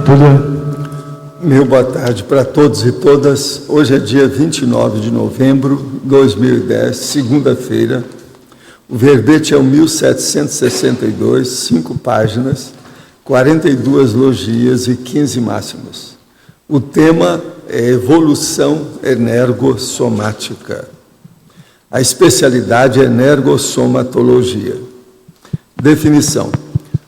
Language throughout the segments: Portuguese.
Túlio. Meu boa tarde para todos e todas. Hoje é dia 29 de novembro de 2010, segunda-feira. O verbete é o 1762, 5 páginas, 42 logias e 15 máximos. O tema é evolução energossomática. A especialidade é energossomatologia. Definição.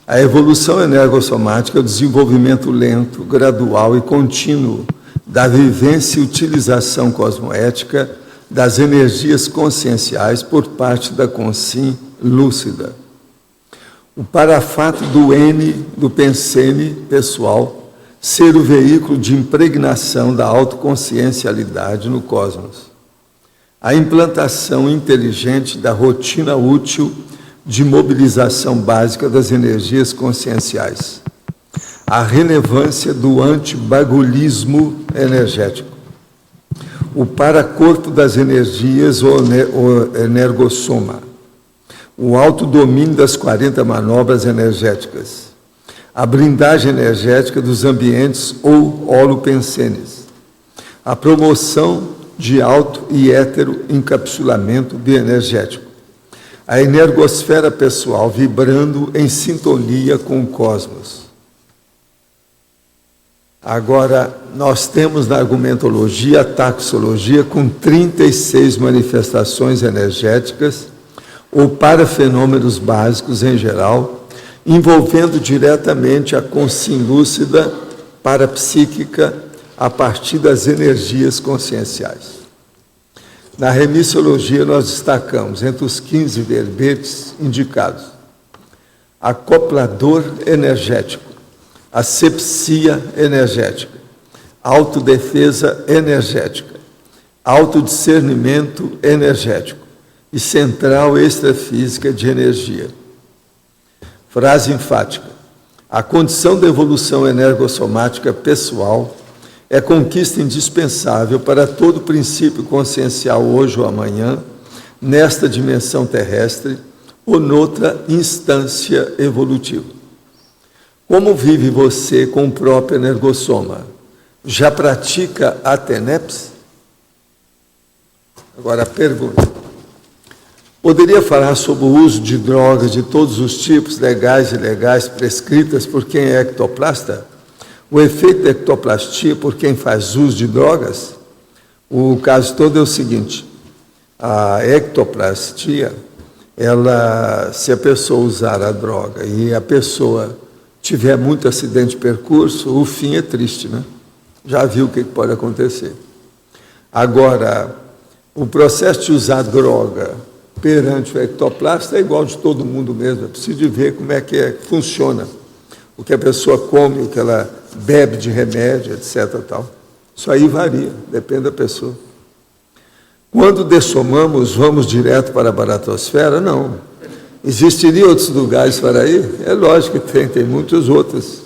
A evolução energossomática é o desenvolvimento lento, gradual e contínuo da vivência e utilização cosmoética das energias conscienciais por parte da consciência lúcida. O parafato do N, do pensene pessoal, ser o veículo de impregnação da autoconsciencialidade no cosmos. A implantação inteligente da rotina útil de mobilização básica das energias conscienciais. A relevância do antibagulismo energético. O paracorpo das energias, o energossoma. O autodomínio das 40 manobras energéticas. A blindagem energética dos ambientes ou holopensenes. A promoção de auto e hétero encapsulamento bioenergético. A energosfera pessoal vibrando em sintonia com o cosmos. Agora, nós temos na argumentologia a taxologia com 36 manifestações energéticas ou parafenômenos básicos em geral, envolvendo diretamente a consciência lúcida parapsíquica a partir das energias conscienciais. Na remissiologia, nós destacamos, entre os 15 verbetes indicados, acoplador energético, asepsia energética, autodefesa energética, autodiscernimento energético e central extrafísica de energia. Frase enfática. A condição da evolução energossomática pessoal é conquista indispensável para todo princípio consciencial hoje ou amanhã, nesta dimensão terrestre ou noutra instância evolutiva. Como vive você com o próprio energossoma? Já pratica a TENEPS? Agora a pergunta. Poderia falar sobre o uso de drogas de todos os tipos, legais e ilegais, prescritas por quem é ectoplasta? O efeito da ectoplastia por quem faz uso de drogas? O caso todo é o seguinte, a ectoplastia, se a pessoa usar a droga e a pessoa tiver muito acidente de percurso, o fim é triste, né? Já viu o que pode acontecer. Agora, o processo de usar droga perante o ectoplasta é igual de todo mundo mesmo, é preciso de ver como é que funciona. O que a pessoa come, o que ela bebe de remédio, etc. Tal. Isso aí varia, depende da pessoa. Quando dessomamos, vamos direto para a baratosfera? Não. Existiriam outros lugares para ir? É lógico que tem muitos outros,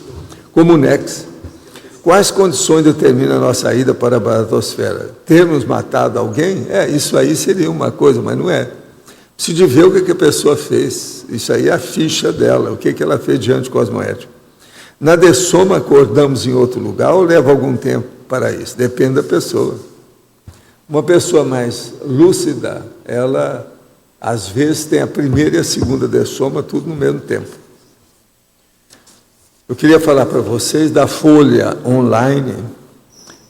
como o NEX. Quais condições determinam a nossa ida para a baratosfera? Termos matado alguém? Isso aí seria uma coisa, mas não é. Preciso de ver o que a pessoa fez. Isso aí é a ficha dela, o que ela fez diante do cosmoético. Na dessoma, acordamos em outro lugar ou leva algum tempo para isso? Depende da pessoa. Uma pessoa mais lúcida, ela, às vezes, tem a primeira e a segunda dessoma, tudo no mesmo tempo. Eu queria falar para vocês da Folha Online.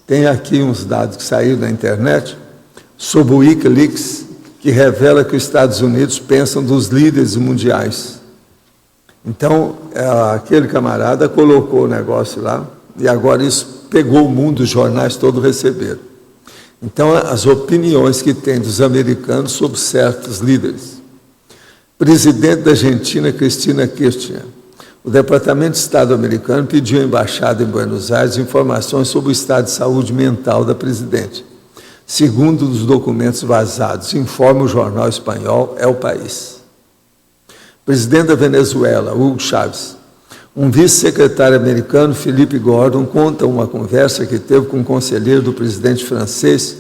Tem aqui uns dados que saíram na internet sobre o Wikileaks, que revela que os Estados Unidos pensam dos líderes mundiais. Então, aquele camarada colocou o negócio lá, e agora isso pegou o mundo, os jornais todos receberam. Então, as opiniões que tem dos americanos sobre certos líderes. Presidente da Argentina, Cristina Kirchner. O Departamento de Estado americano pediu à Embaixada em Buenos Aires informações sobre o estado de saúde mental da presidente. Segundo os documentos vazados, informa o jornal espanhol El País. Presidente da Venezuela, Hugo Chávez. Um vice-secretário americano, Philippe Gordon, conta uma conversa que teve com o conselheiro do presidente francês,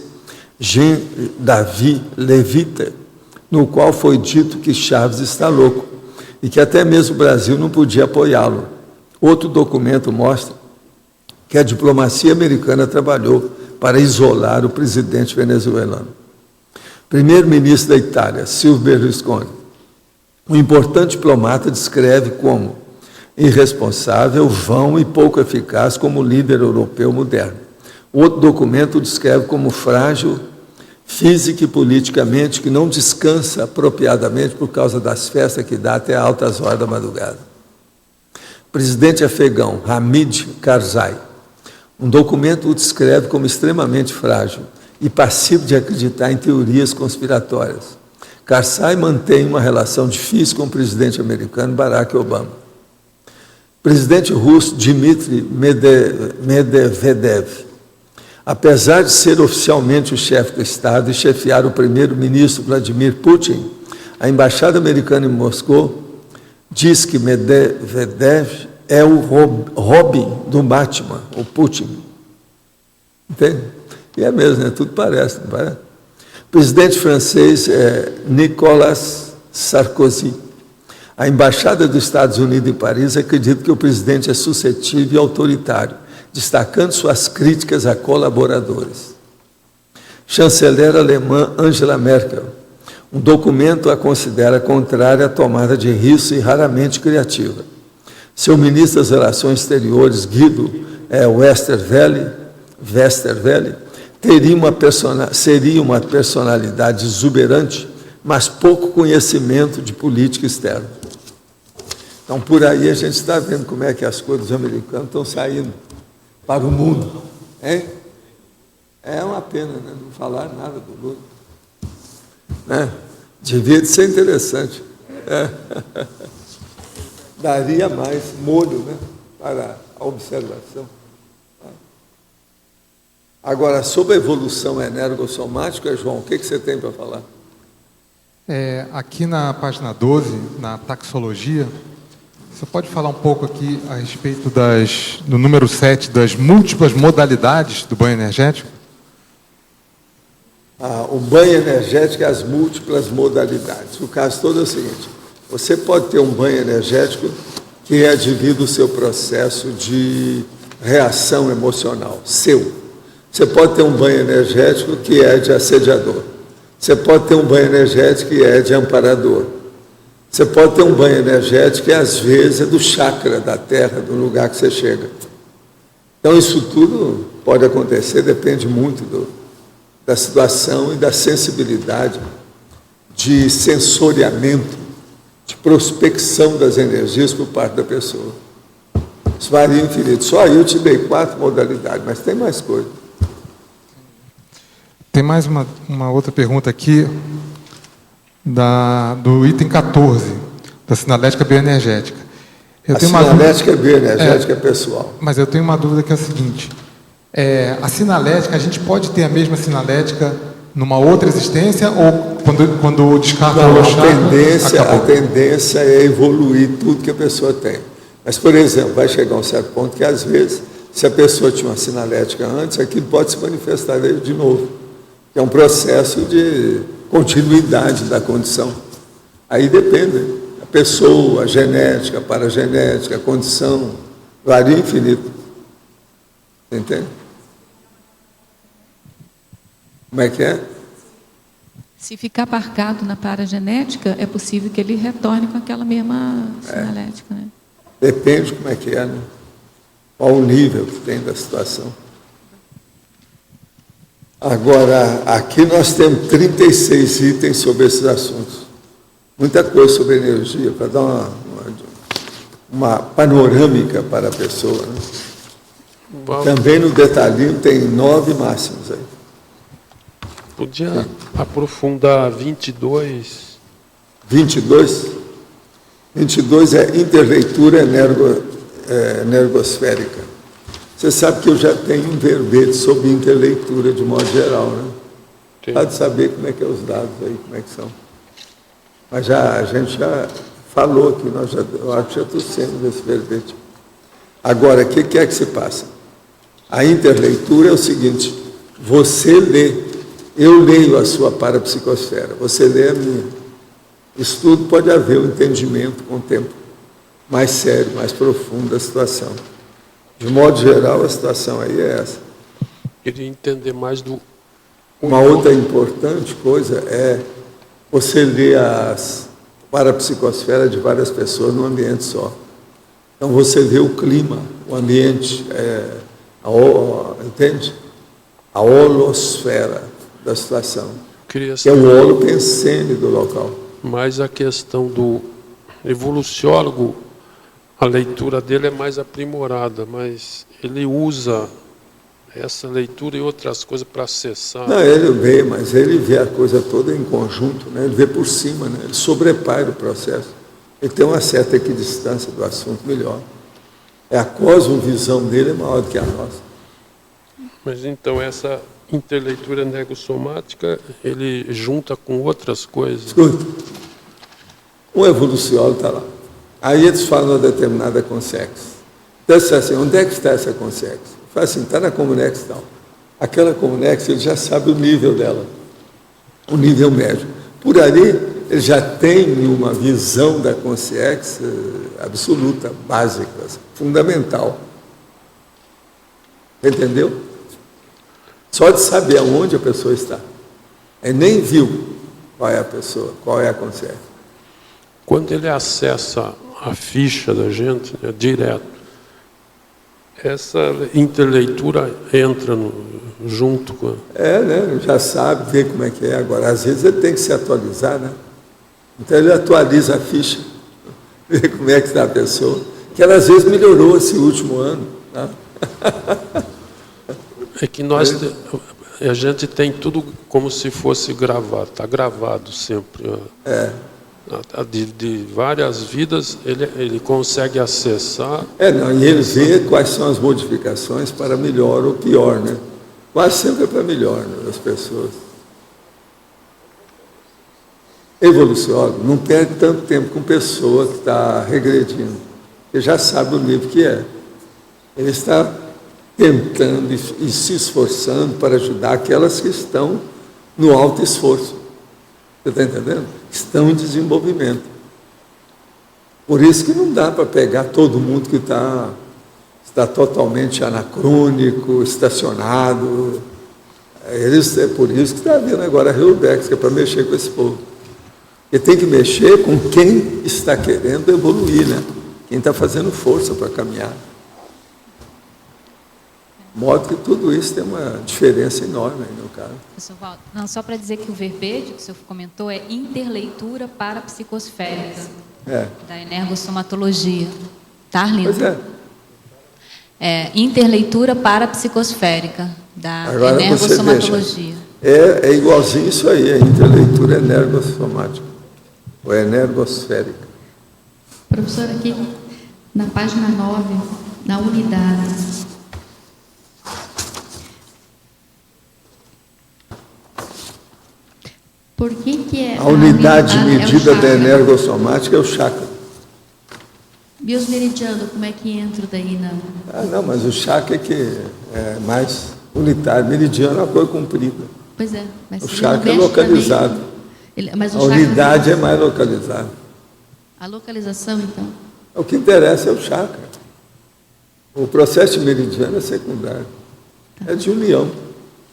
Jean-David Levita, no qual foi dito que Chávez está louco e que até mesmo o Brasil não podia apoiá-lo. Outro documento mostra que a diplomacia americana trabalhou para isolar o presidente venezuelano. Primeiro-ministro da Itália, Silvio Berlusconi, um importante diplomata, descreve como irresponsável, vão e pouco eficaz como líder europeu moderno. Outro documento o descreve como frágil, física e politicamente, que não descansa apropriadamente por causa das festas que dá até altas horas da madrugada. Presidente afegão, Hamid Karzai, um documento o descreve como extremamente frágil e passivo de acreditar em teorias conspiratórias. Karzai mantém uma relação difícil com o presidente americano Barack Obama. Presidente russo Dmitry Medvedev, apesar de ser oficialmente o chefe do Estado e chefiar o primeiro-ministro Vladimir Putin, a embaixada americana em Moscou diz que Medvedev é o Robin do Batman, o Putin. Entende? E é mesmo, né? Tudo parece, não parece? Presidente francês Nicolas Sarkozy. A embaixada dos Estados Unidos em Paris acredita que o presidente é suscetível e autoritário, destacando suas críticas a colaboradores. Chanceler alemã Angela Merkel. Um documento a considera contrária à tomada de risco e raramente criativa. Seu ministro das Relações Exteriores, Guido Westerwelle, seria uma personalidade exuberante, mas pouco conhecimento de política externa. Então, por aí a gente está vendo como é que as coisas dos americanos estão saindo para o mundo. Hein? É uma pena, né? Não falar nada do Lula. Né? Devia ser interessante. Daria mais molho, né, para a observação. Agora, sobre a evolução energossomática, João, o que você tem para falar? Aqui na página 12, na taxologia, você pode falar um pouco aqui a respeito do número 7, das múltiplas modalidades do banho energético? O banho energético e as múltiplas modalidades. O caso todo é o seguinte: você pode ter um banho energético que é devido ao seu processo de reação emocional, seu. Você pode ter um banho energético que é de assediador. Você pode ter um banho energético que é de amparador. Você pode ter um banho energético que, às vezes, é do chakra da terra, do lugar que você chega. Então, isso tudo pode acontecer, depende muito da situação e da sensibilidade de sensoriamento, de prospecção das energias por parte da pessoa. Isso varia infinito. Só aí eu te dei 4 modalidades, mas tem mais coisa. Tem mais uma outra pergunta aqui, do item 14, da sinalética bioenergética. A sinalética bioenergética é pessoal. Mas eu tenho uma dúvida que é a seguinte: a sinalética, a gente pode ter a mesma sinalética numa outra existência ou quando descarta o chakra? A tendência é evoluir tudo que a pessoa tem. Mas, por exemplo, vai chegar um certo ponto que, às vezes, se a pessoa tinha uma sinalética antes, aquilo pode se manifestar de novo. Que é um processo de continuidade da condição. Aí depende, a pessoa, a genética, a paragenética, a condição, varia infinito. Você entende? Como é que é? Se ficar marcado na paragenética, é possível que ele retorne com aquela mesma sinalética, né? Depende como é que é, né? Qual o nível que tem da situação. Agora, aqui nós temos 36 itens sobre esses assuntos. Muita coisa sobre energia, para dar uma panorâmica para a pessoa. Né? Também no detalhinho tem 9 máximos aí. Podia aprofundar 22? 22? 22 é interleitura energosférica. Você sabe que eu já tenho um verbete sobre interleitura de modo geral, né? Pode saber como é que é os dados aí, como é que são. Mas a gente já falou aqui, eu acho que já estou sendo desse verbete. Agora, o que é que se passa? A interleitura é o seguinte: você lê, eu leio a sua parapsicosfera, você lê a minha. Isso tudo pode haver um entendimento com o tempo mais sério, mais profundo da situação. De modo geral, a situação aí é essa. Queria entender mais do... Uma outra importante coisa é você ler as parapsicosfera de várias pessoas num ambiente só. Então você vê o clima, o ambiente, entende? A holosfera da situação, Queria que é o holopensene do local. mais a questão do evoluciólogo, a leitura dele é mais aprimorada, mas ele usa essa leitura e outras coisas para acessar. Não, ele vê, mas ele vê a coisa toda em conjunto, né? Ele vê por cima, né? Ele sobrepaira o processo. Ele tem uma certa equidistância do assunto melhor. A cosmovisão dele é maior do que a nossa. Mas então essa interleitura negossomática, ele junta com outras coisas. Escuta, um evoluciólogo está lá. Aí eles falam uma determinada consciência. Então, assim, onde é que está essa consciência? Fala assim, está na comunex tal. Aquela comunex, ele já sabe o nível dela, o nível médio. Por ali, ele já tem uma visão da consciência absoluta, básica, fundamental. Entendeu? Só de saber aonde a pessoa está. Ele nem viu qual é a pessoa, qual é a consciência. Quando ele acessa a ficha da gente, né, direto, essa interleitura entra junto com... Né? Já sabe, vê como é que é. Agora, às vezes ele tem que se atualizar, né? Então ele atualiza a ficha, vê como é que está a pessoa, que ela às vezes melhorou esse último ano. Né? É que a gente tem tudo como se fosse gravado, está gravado sempre. De várias vidas, ele consegue acessar. Não, e ele vê quais são as modificações para melhor ou pior, né? Quase sempre é para melhor, né, das pessoas. Evoluciólogo não perde tanto tempo com pessoa que está regredindo, ele já sabe o nível que é. Ele está tentando e se esforçando para ajudar aquelas que estão no alto esforço. Você está entendendo? Estão em desenvolvimento. Por isso que não dá para pegar todo mundo que está totalmente anacrônico, estacionado. É por isso que está havendo agora a Reubex, que é para mexer com esse povo. Ele tem que mexer com quem está querendo evoluir, né? Quem está fazendo força para caminhar. De modo que tudo isso tem uma diferença enorme aí no caso. Professor Waldo, não, só para dizer que o verbete que o senhor comentou é interleitura parapsicosférica, da energossomatologia. Tá, Arlindo? Pois é. Interleitura parapsicosférica, da Agora energossomatologia. É igualzinho isso aí, a interleitura energossomática, ou energosférica. Professor, aqui na página 9, na unidade. Por que é A unidade medida da chakra? energossomática é o chakra. E os meridianos, como é que entra daí? Não, mas o chakra é que é mais unitário. Meridiano é uma coisa comprida. Pois é. Mas O ele chakra não é mexe localizado. também. Mas o A chakra- unidade é mais localizada. A localização, então. O que interessa é o chakra. O processo de meridiano é secundário. É de união,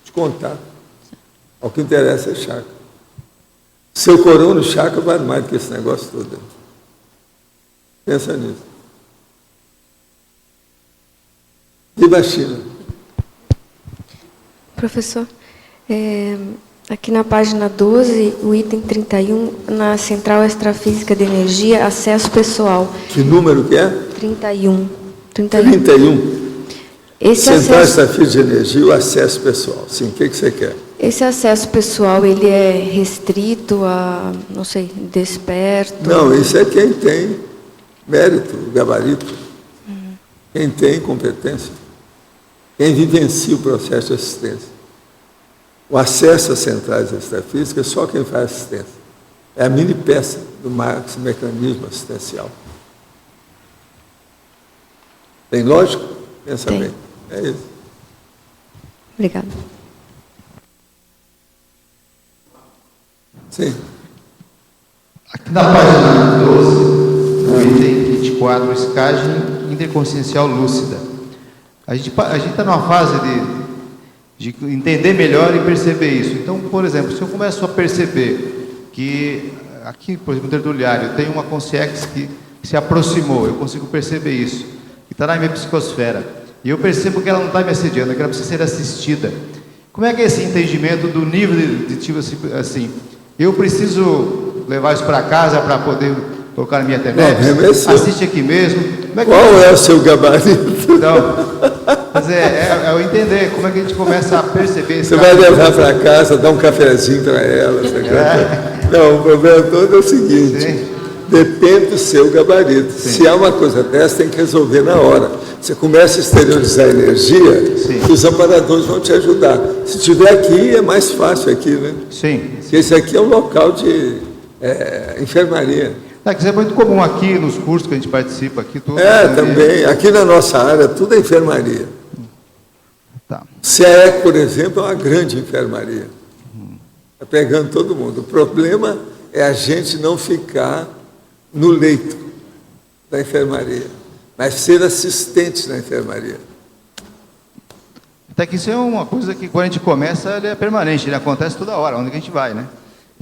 de contato. O que interessa é chakra. Seu coroa no chakra vale mais do que esse negócio todo. Pensa nisso. Viva a China. Professor, aqui na página 12, o item 31, na Central Extrafísica de Energia, acesso pessoal. Que número que é? 31. 31. Esse Central acesso, Extrafísica de Energia, o acesso pessoal. Sim, o que você quer? esse acesso pessoal, ele é restrito a, não sei, desperto? Não, isso é quem tem mérito, gabarito. Quem tem competência. Quem vivencia o processo de assistência. O acesso às centrais extrafísicas é só quem faz assistência. É a mini peça do mecanismo assistencial. Tem lógica? Pensa Tem. bem. É isso. Obrigada. Sim. Aqui na página 12, no item 24, escagem interconsciencial lúcida. A gente está numa fase de entender melhor e perceber isso. Então, por exemplo, se eu começo a perceber que aqui, por exemplo, no tertuliário, tem uma consciência que se aproximou, eu consigo perceber isso, que está na minha psicosfera, e eu percebo que ela não está me assediando, que ela precisa ser assistida. Como é que é esse entendimento do nível de tipo assim, eu preciso levar isso para casa para poder colocar na minha internet? Assiste aqui mesmo. Qual é o seu gabarito? Então, mas é eu entender como é que a gente começa a perceber. Você vai levar para casa, dar um cafezinho para ela. Não, o problema todo é o seguinte: sim, depende do seu gabarito. Sim. Se há uma coisa dessa, tem que resolver na hora. Você começa a exteriorizar a energia, sim, os amparadores vão te ajudar. Se tiver aqui, é mais fácil aqui, né? Sim. Porque esse aqui é um local de enfermaria. Isso é muito comum aqui nos cursos que a gente participa. Aqui, tudo também. Aqui na nossa área, tudo é enfermaria. Tá. CAEC, por exemplo, é uma grande enfermaria. Está pegando todo mundo. O problema é a gente não ficar no leito da enfermaria, mas ser assistente na enfermaria. Até que isso é uma coisa que, quando a gente começa, é permanente, acontece toda hora, onde que a gente vai, né?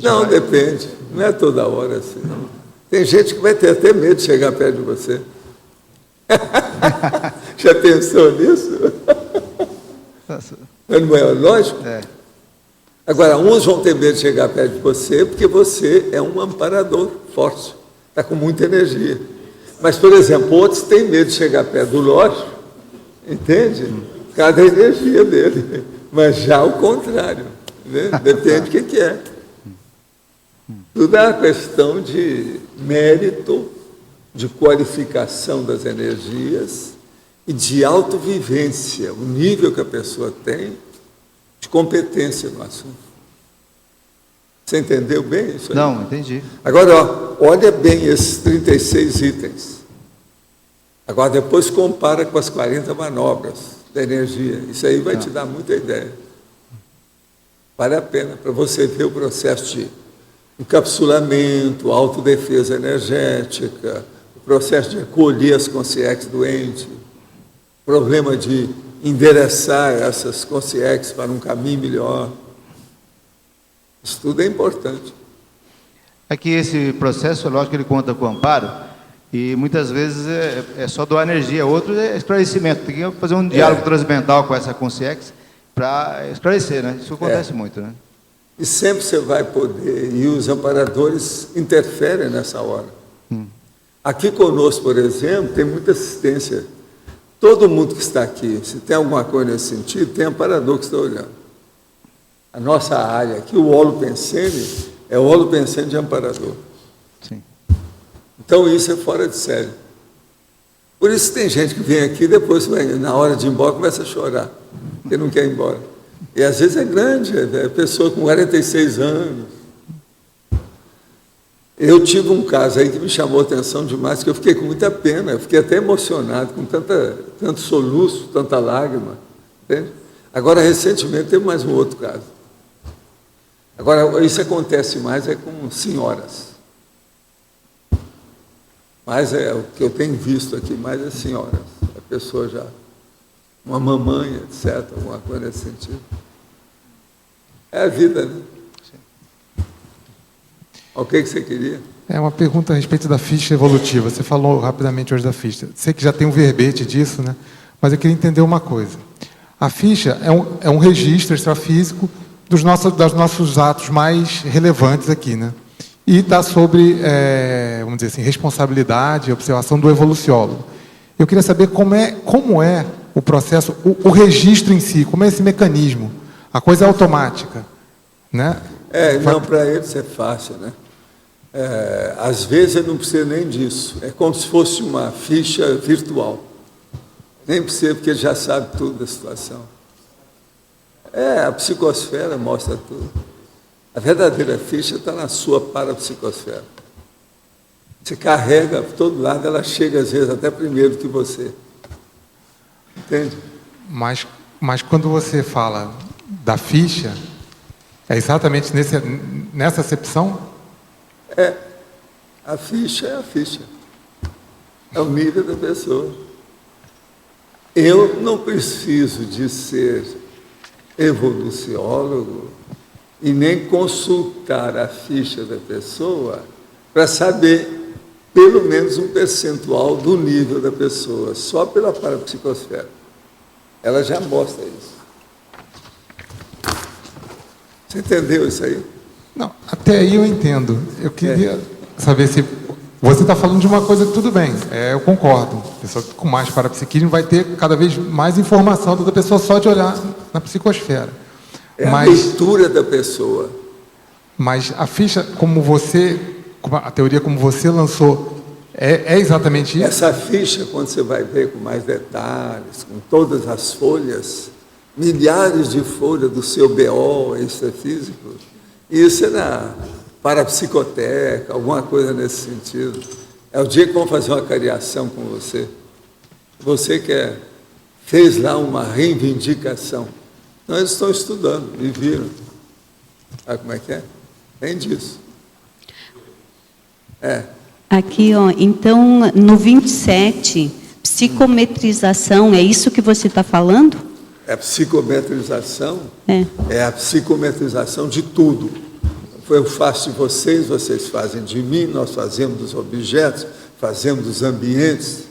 Não, depende. Não é toda hora assim, não. Tem gente que vai ter até medo de chegar perto de você. Já pensou nisso? Não é lógico? É. Agora, uns vão ter medo de chegar perto de você porque você é um amparador forte, está com muita energia. Mas, por exemplo, outros têm medo de chegar perto do lógico, entende? Cada energia dele. Mas já o contrário, né? Depende do que é. Tudo é uma questão de mérito, de qualificação das energias e de autovivência, o nível que a pessoa tem de competência no assunto. Você entendeu bem isso aí? Não, entendi. Agora, olha bem esses 36 itens. Agora, depois compara com as 40 manobras da energia. Isso aí vai te dar muita ideia. Vale a pena para você ver o processo de encapsulamento, autodefesa energética, o processo de acolher as consciências doentes, problema de endereçar essas consciências para um caminho melhor. Isso tudo é importante. É que esse processo, lógico que ele conta com o amparo, e muitas vezes é só doar energia, outro é esclarecimento. Tem que fazer um diálogo transmental com essa consciência para esclarecer, né? Isso acontece muito, né? E sempre você vai poder, e os amparadores interferem nessa hora. Aqui conosco, por exemplo, tem muita assistência. Todo mundo que está aqui, se tem alguma coisa nesse sentido, tem amparador que está olhando. A nossa área aqui, o holo pensene, é o holo pensene de amparador. Sim. Então isso é fora de série. Por isso tem gente que vem aqui e depois, na hora de ir embora, começa a chorar, porque não quer ir embora. E às vezes é grande, é pessoa com 46 anos. Eu tive um caso aí que me chamou a atenção demais, que eu fiquei com muita pena, eu fiquei até emocionado, com tanto soluço, tanta lágrima. Entende? Agora, recentemente, teve mais um outro caso. Agora, isso acontece mais com senhoras. Mas o que eu tenho visto aqui mais é senhoras. A pessoa já, uma mamãe, etc., alguma coisa nesse sentido. É a vida, né? Sim. O que você queria? É uma pergunta a respeito da ficha evolutiva. Você falou rapidamente hoje da ficha. Sei que já tem um verbete disso, né? Mas eu queria entender uma coisa. A ficha é um registro extrafísico dos nossos atos mais relevantes aqui, né? E está sobre, vamos dizer assim, responsabilidade e observação do evoluciólogo. Eu queria saber como é o processo, o registro em si, como é esse mecanismo. A coisa é automática, né? Não, para eles é fácil, né? Às vezes ele não precisa nem disso. É como se fosse uma ficha virtual. Nem precisa, porque ele já sabe tudo da situação. A psicosfera mostra tudo. A verdadeira ficha está na sua parapsicosfera. Você carrega por todo lado, ela chega às vezes até primeiro que você. Entende? Mas quando você fala da ficha, é exatamente nessa acepção? A ficha é a ficha. É o nível da pessoa. Eu não preciso de ser evoluciólogo e nem consultar a ficha da pessoa para saber pelo menos um percentual do nível da pessoa, só pela parapsicosfera. Ela já mostra isso. Você entendeu isso aí? Não, até aí eu entendo. Eu queria saber se... Você está falando de uma coisa que tudo bem, eu concordo. A pessoa com mais parapsiquismo vai ter cada vez mais informação da pessoa só de olhar na psicosfera. A leitura da pessoa. Mas a ficha, como você... A teoria como você lançou, é exatamente isso? Essa ficha, quando você vai ver com mais detalhes, com todas as folhas, milhares de folhas do seu BO extrafísico, isso é na parapsicoteca, alguma coisa nesse sentido. É o dia que vão fazer uma cariação com você. Você que fez lá uma reivindicação. Então, eles estão estudando, me viram. Sabe como é que é? Tem disso. Aqui, ó, então, no 27, psicometrização, é isso que você está falando? A psicometrização é a psicometrização de tudo. Eu faço de vocês, vocês fazem de mim, nós fazemos dos objetos, fazemos dos ambientes,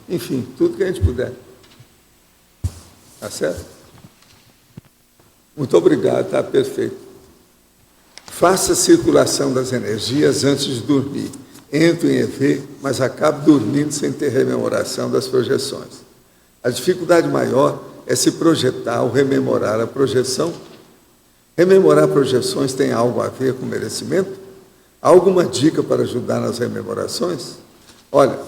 enfim, tudo que a gente puder. Tá certo? Muito obrigado, está perfeito. Faça a circulação das energias antes de dormir. Entre em EV, mas acabe dormindo sem ter rememoração das projeções. A dificuldade maior é se projetar ou rememorar a projeção. Rememorar projeções tem algo a ver com merecimento? Há alguma dica para ajudar nas rememorações? Olha,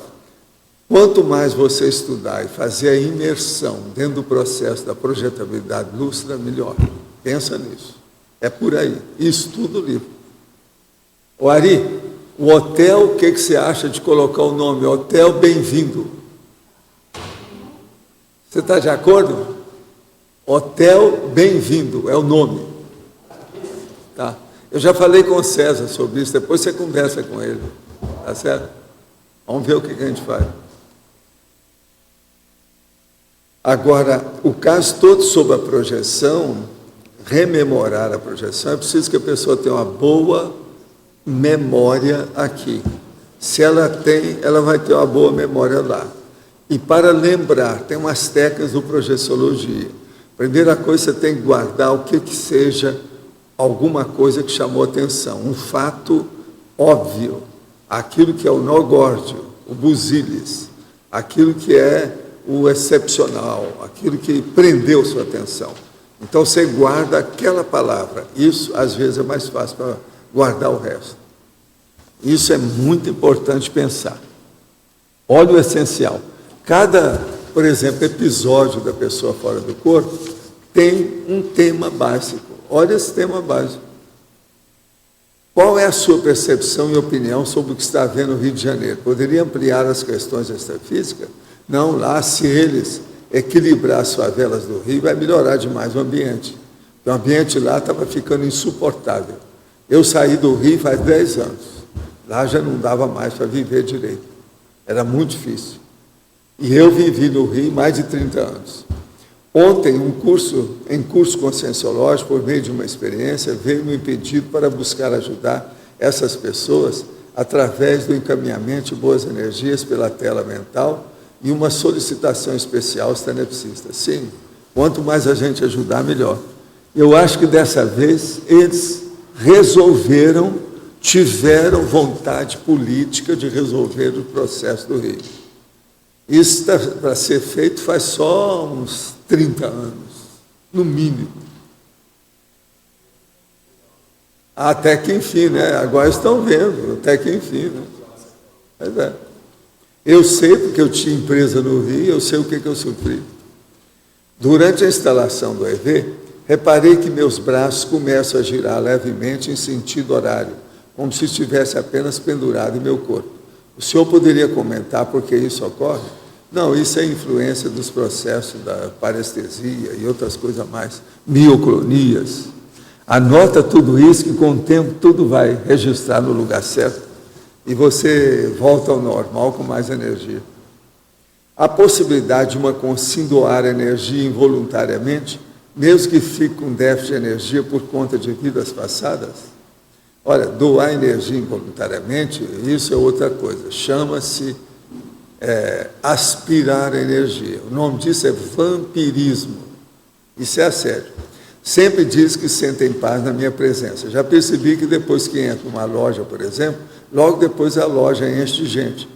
quanto mais você estudar e fazer a imersão dentro do processo da projetabilidade lúcida, melhor. Pensa nisso. É por aí. Estuda o livro. O Ari, o hotel, o que você acha de colocar o nome? Hotel Bem-vindo. Você está de acordo? Hotel Bem-vindo é o nome. Tá. Eu já falei com o César sobre isso, depois você conversa com ele. Tá certo? Vamos ver o que a gente faz. Agora, o caso todo sobre a projeção, rememorar a projeção, é preciso que a pessoa tenha uma boa memória aqui. Se ela tem, ela vai ter uma boa memória lá. E para lembrar, tem umas técnicas do projeciologia. Primeira coisa, você tem que guardar o que seja alguma coisa que chamou atenção, um fato óbvio, aquilo que é o nó górdio, o busilis, aquilo que é o excepcional, aquilo que prendeu sua atenção. Então você guarda aquela palavra. Isso às vezes é mais fácil para guardar o resto. Isso é muito importante pensar. Olha o essencial. Cada, por exemplo, episódio da pessoa fora do corpo tem um tema básico. Olha esse tema básico. Qual é a sua percepção e opinião sobre o que está vendo no Rio de Janeiro? Poderia ampliar as questões extrafísicas? Não, lá, se eles equilibrar as favelas do Rio, vai melhorar demais o ambiente. O ambiente lá estava ficando insuportável. Eu saí do Rio faz 10 anos. Lá já não dava mais para viver direito. Era muito difícil. E eu vivi no Rio mais de 30 anos. Ontem, em curso conscienciológico, por meio de uma experiência, veio-me um pedido para buscar ajudar essas pessoas através do encaminhamento de boas energias pela tela mental e uma solicitação especial aos tenepsistas. Sim, quanto mais a gente ajudar, melhor. Eu acho que dessa vez eles tiveram vontade política de resolver o processo do Rio. Isso está para ser feito faz só uns 30 anos, no mínimo. Até que enfim, né? Agora estão vendo, até que enfim, né? Mas é. Eu sei, porque eu tinha empresa no Rio, eu sei o que eu sofri. Durante a instalação do EV, reparei que meus braços começam a girar levemente em sentido horário, como se estivesse apenas pendurado em meu corpo. O senhor poderia comentar por que isso ocorre? Não, isso é influência dos processos da parestesia e outras coisas mais, mioclonias. Anota tudo isso, que com o tempo tudo vai registrar no lugar certo e você volta ao normal com mais energia. a possibilidade de uma consciência doar energia involuntariamente, mesmo que fique com déficit de energia por conta de vidas passadas? Olha, doar energia involuntariamente, isso é outra coisa. Chama-se aspirar energia. O nome disso é vampirismo. Isso é assédio. Sempre diz que sentem paz na minha presença. Já percebi que depois que entra numa loja, por exemplo, logo depois a loja enche de gente.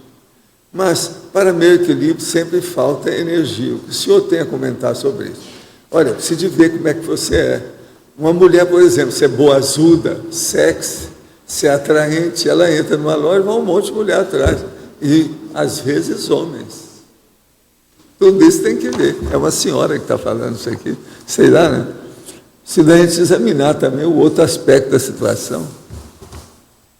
Mas, para meu equilíbrio, sempre falta energia. O que o senhor tem a comentar sobre isso? Olha, preciso ver como é que você é. Uma mulher, por exemplo, se é boazuda, sexy, se é atraente, ela entra numa loja e vai um monte de mulher atrás. E, às vezes, homens. Tudo isso tem que ver. É uma senhora que está falando isso aqui. Sei lá, né? Se a gente examinar também o outro aspecto da situação.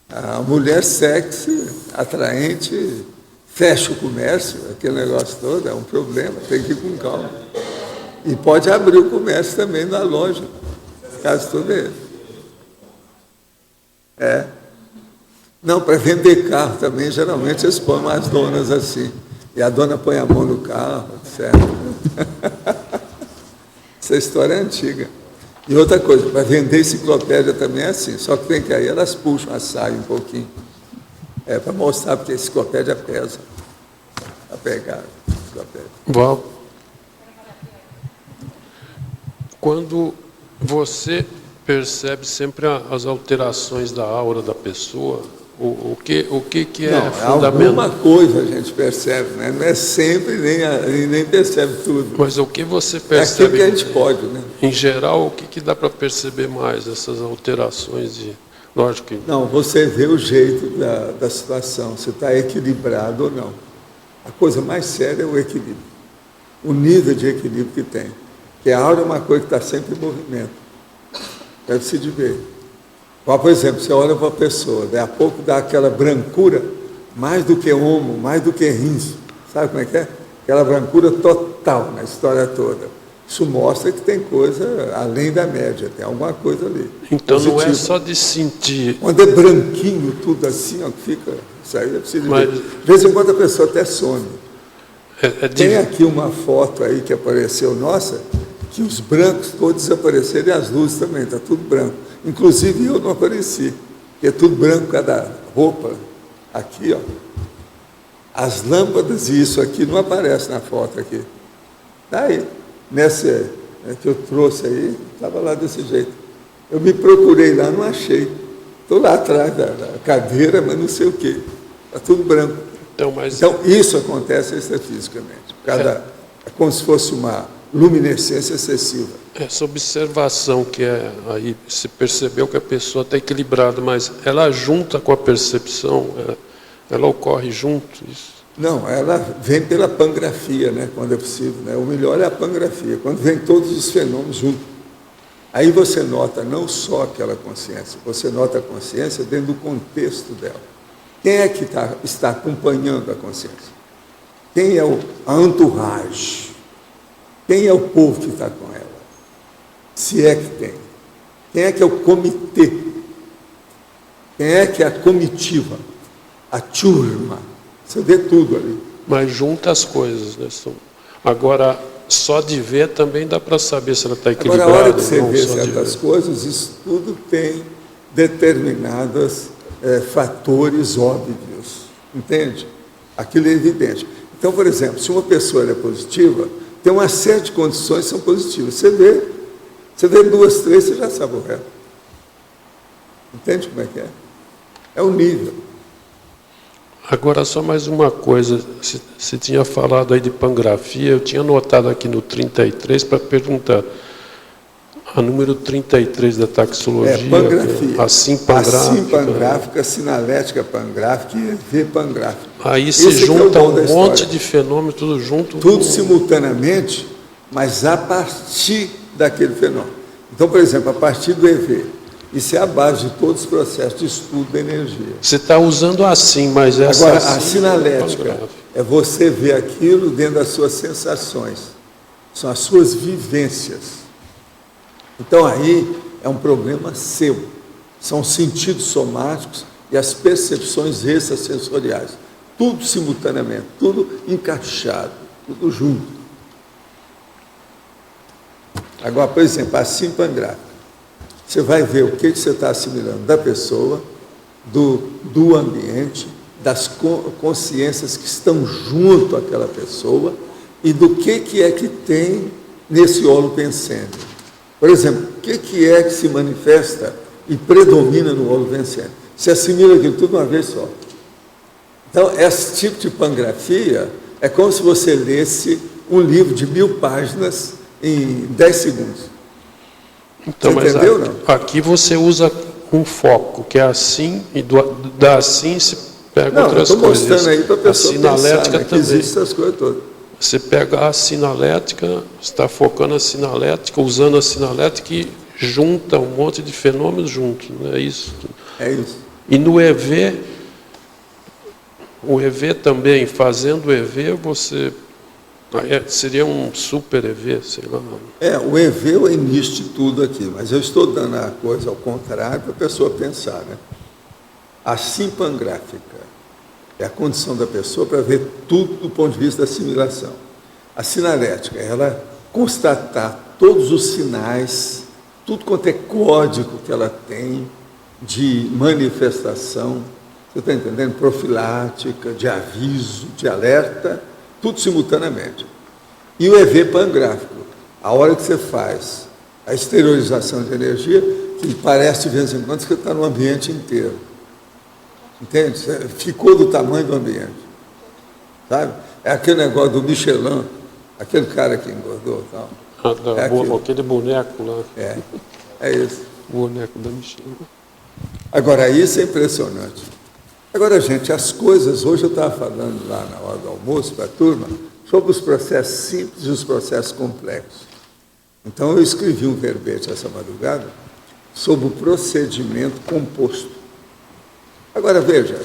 A mulher sexy, atraente, fecha o comércio, aquele negócio todo, é um problema, tem que ir com calma. E pode abrir o comércio também na loja, caso tu veja. Não, para vender carro também, geralmente eles põem umas donas assim. E a dona põe a mão no carro, certo? Essa história é antiga. E outra coisa, para vender enciclopédia também é assim, só que tem que aí elas puxam a saia um pouquinho. Para mostrar, porque a enciclopédia pesa. A pegar a enciclopédia. Val, quando você percebe sempre as alterações da aura da pessoa, o que é não, fundamental? Alguma coisa a gente percebe, né? Não é sempre, nem percebe tudo. Mas o que você percebe? É aquilo que a gente pode, né? Em geral, o que dá para perceber mais? Essas alterações de... Lógico que... Não, você vê o jeito da situação, se está equilibrado ou não. A coisa mais séria é o equilíbrio. O nível de equilíbrio que tem. Porque a aura é uma coisa que está sempre em movimento. Deve-se de ver. Por exemplo, você olha para a pessoa, daí a pouco dá aquela brancura, mais do que homo, mais do que rins. Sabe como é que é? Aquela brancura total na história toda. Isso mostra que tem coisa além da média, tem alguma coisa ali. Então positiva. não é só de sentir. Quando é branquinho, tudo assim, ó, fica. Isso aí é preciso ver. De vez em quando a pessoa até some. Tem aqui uma foto aí que apareceu, nossa, que os brancos todos desapareceram e as luzes também, está tudo branco. Inclusive eu não apareci, porque é tudo branco, cada roupa. Aqui, ó. As lâmpadas e isso aqui não aparece na foto aqui. Está aí. Nessa que eu trouxe aí, estava lá desse jeito. Eu me procurei lá, não achei. Estou lá atrás da cadeira, mas não sei o quê. Está tudo branco. Então, isso acontece extrafisicamente. É como se fosse uma luminescência excessiva. Essa observação que aí se percebeu que a pessoa está equilibrada, mas ela junta com a percepção, ela ocorre junto, isso? Não, ela vem pela pangrafia, né, quando é possível. Né? O melhor é a pangrafia, quando vem todos os fenômenos juntos. Aí você nota não só aquela consciência, você nota a consciência dentro do contexto dela. Quem é que está acompanhando a consciência? Quem é a entourage? Quem é o povo que está com ela? Se é que tem. Quem é que é o comitê? Quem é que é a comitiva? A turma? Você vê tudo ali. Mas junta as coisas, né? Agora, só de ver também dá para saber se ela está equilibrada. Agora, a hora que você vê certas coisas, isso tudo tem determinados fatores óbvios. Entende? Aquilo é evidente. Então, por exemplo, se uma pessoa é positiva, tem uma série de condições que são positivas. Você vê 2, 3, você já sabe o resto. Entende como é que é? É o nível. Agora, só mais uma coisa, você tinha falado aí de pangrafia, eu tinha anotado aqui no 33 para perguntar, a número 33 da taxologia, pangrafia. A simpangráfica. A simpangráfica, sinalética pangráfica e EV pangráfica. Aí se junta um monte de fenômenos, tudo junto. Tudo simultaneamente, mas a partir daquele fenômeno. Então, por exemplo, a partir do EV, isso é a base de todos os processos de estudo da energia. Você está usando assim, mas essa... Agora, a sinalética é você ver aquilo dentro das suas sensações. São as suas vivências. Então, aí é um problema seu. São os sentidos somáticos e as percepções extrasensoriais. Tudo simultaneamente, tudo encaixado. tudo junto. Agora, por exemplo, a simpangráfica. Você vai ver o que você está assimilando da pessoa, do ambiente, das consciências que estão junto àquela pessoa e do que é que tem nesse holopensene. Por exemplo, o que é que se manifesta e predomina no holopensene? Se assimila aquilo tudo uma vez só. Então, esse tipo de pangrafia é como se você lesse um livro de 1000 páginas em 10 segundos. Então, você entendeu, não? Aqui você usa um foco, que é assim, e da assim se pega outras coisas. Não, estou mostrando aí para a pessoa sinalética pensar, né, que existem essas coisas todas. Você pega a sinalética, está focando a sinalética, usando a sinalética e junta um monte de fenômenos juntos, não é isso? É isso. E no EV, o EV também, fazendo o EV, você... seria um super EV, sei lá. O EV é o início de tudo aqui, mas eu estou dando a coisa ao contrário para a pessoa pensar, né? A simpangráfica é a condição da pessoa para ver tudo do ponto de vista da assimilação. A sinalética, ela constatar todos os sinais, tudo quanto é código que ela tem de manifestação, você está entendendo? Profilática, de aviso, de alerta, tudo simultaneamente. E o EV pangráfico, a hora que você faz a exteriorização de energia, que parece de vez em quando que você está no ambiente inteiro. Entende? Ficou do tamanho do ambiente. Sabe? É aquele negócio do Michelin, aquele cara que engordou e tal. Aquele boneco lá. É isso. O boneco da Michelin. Agora, isso é impressionante. Agora, gente, as coisas, hoje eu estava falando lá na hora do almoço para a turma, sobre os processos simples e os processos complexos. Então, eu escrevi um verbete essa madrugada sobre o procedimento composto. Agora, veja,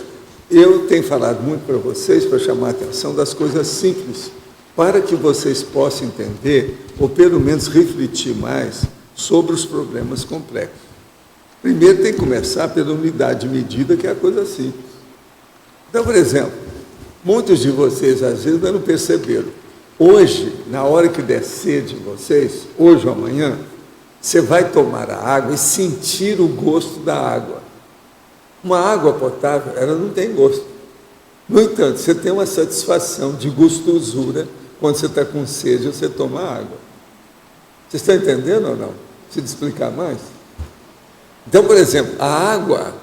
eu tenho falado muito para vocês, para chamar a atenção das coisas simples, para que vocês possam entender, ou pelo menos refletir mais, sobre os problemas complexos. Primeiro tem que começar pela unidade de medida, que é a coisa simples. Então, por exemplo, muitos de vocês, às vezes, ainda não perceberam. Hoje, na hora que der sede em vocês, hoje ou amanhã, você vai tomar a água e sentir o gosto da água. Uma água potável, ela não tem gosto. No entanto, você tem uma satisfação de gostosura quando você está com sede e você toma água. Vocês estão entendendo ou não? Preciso explicar mais? Então, por exemplo, a água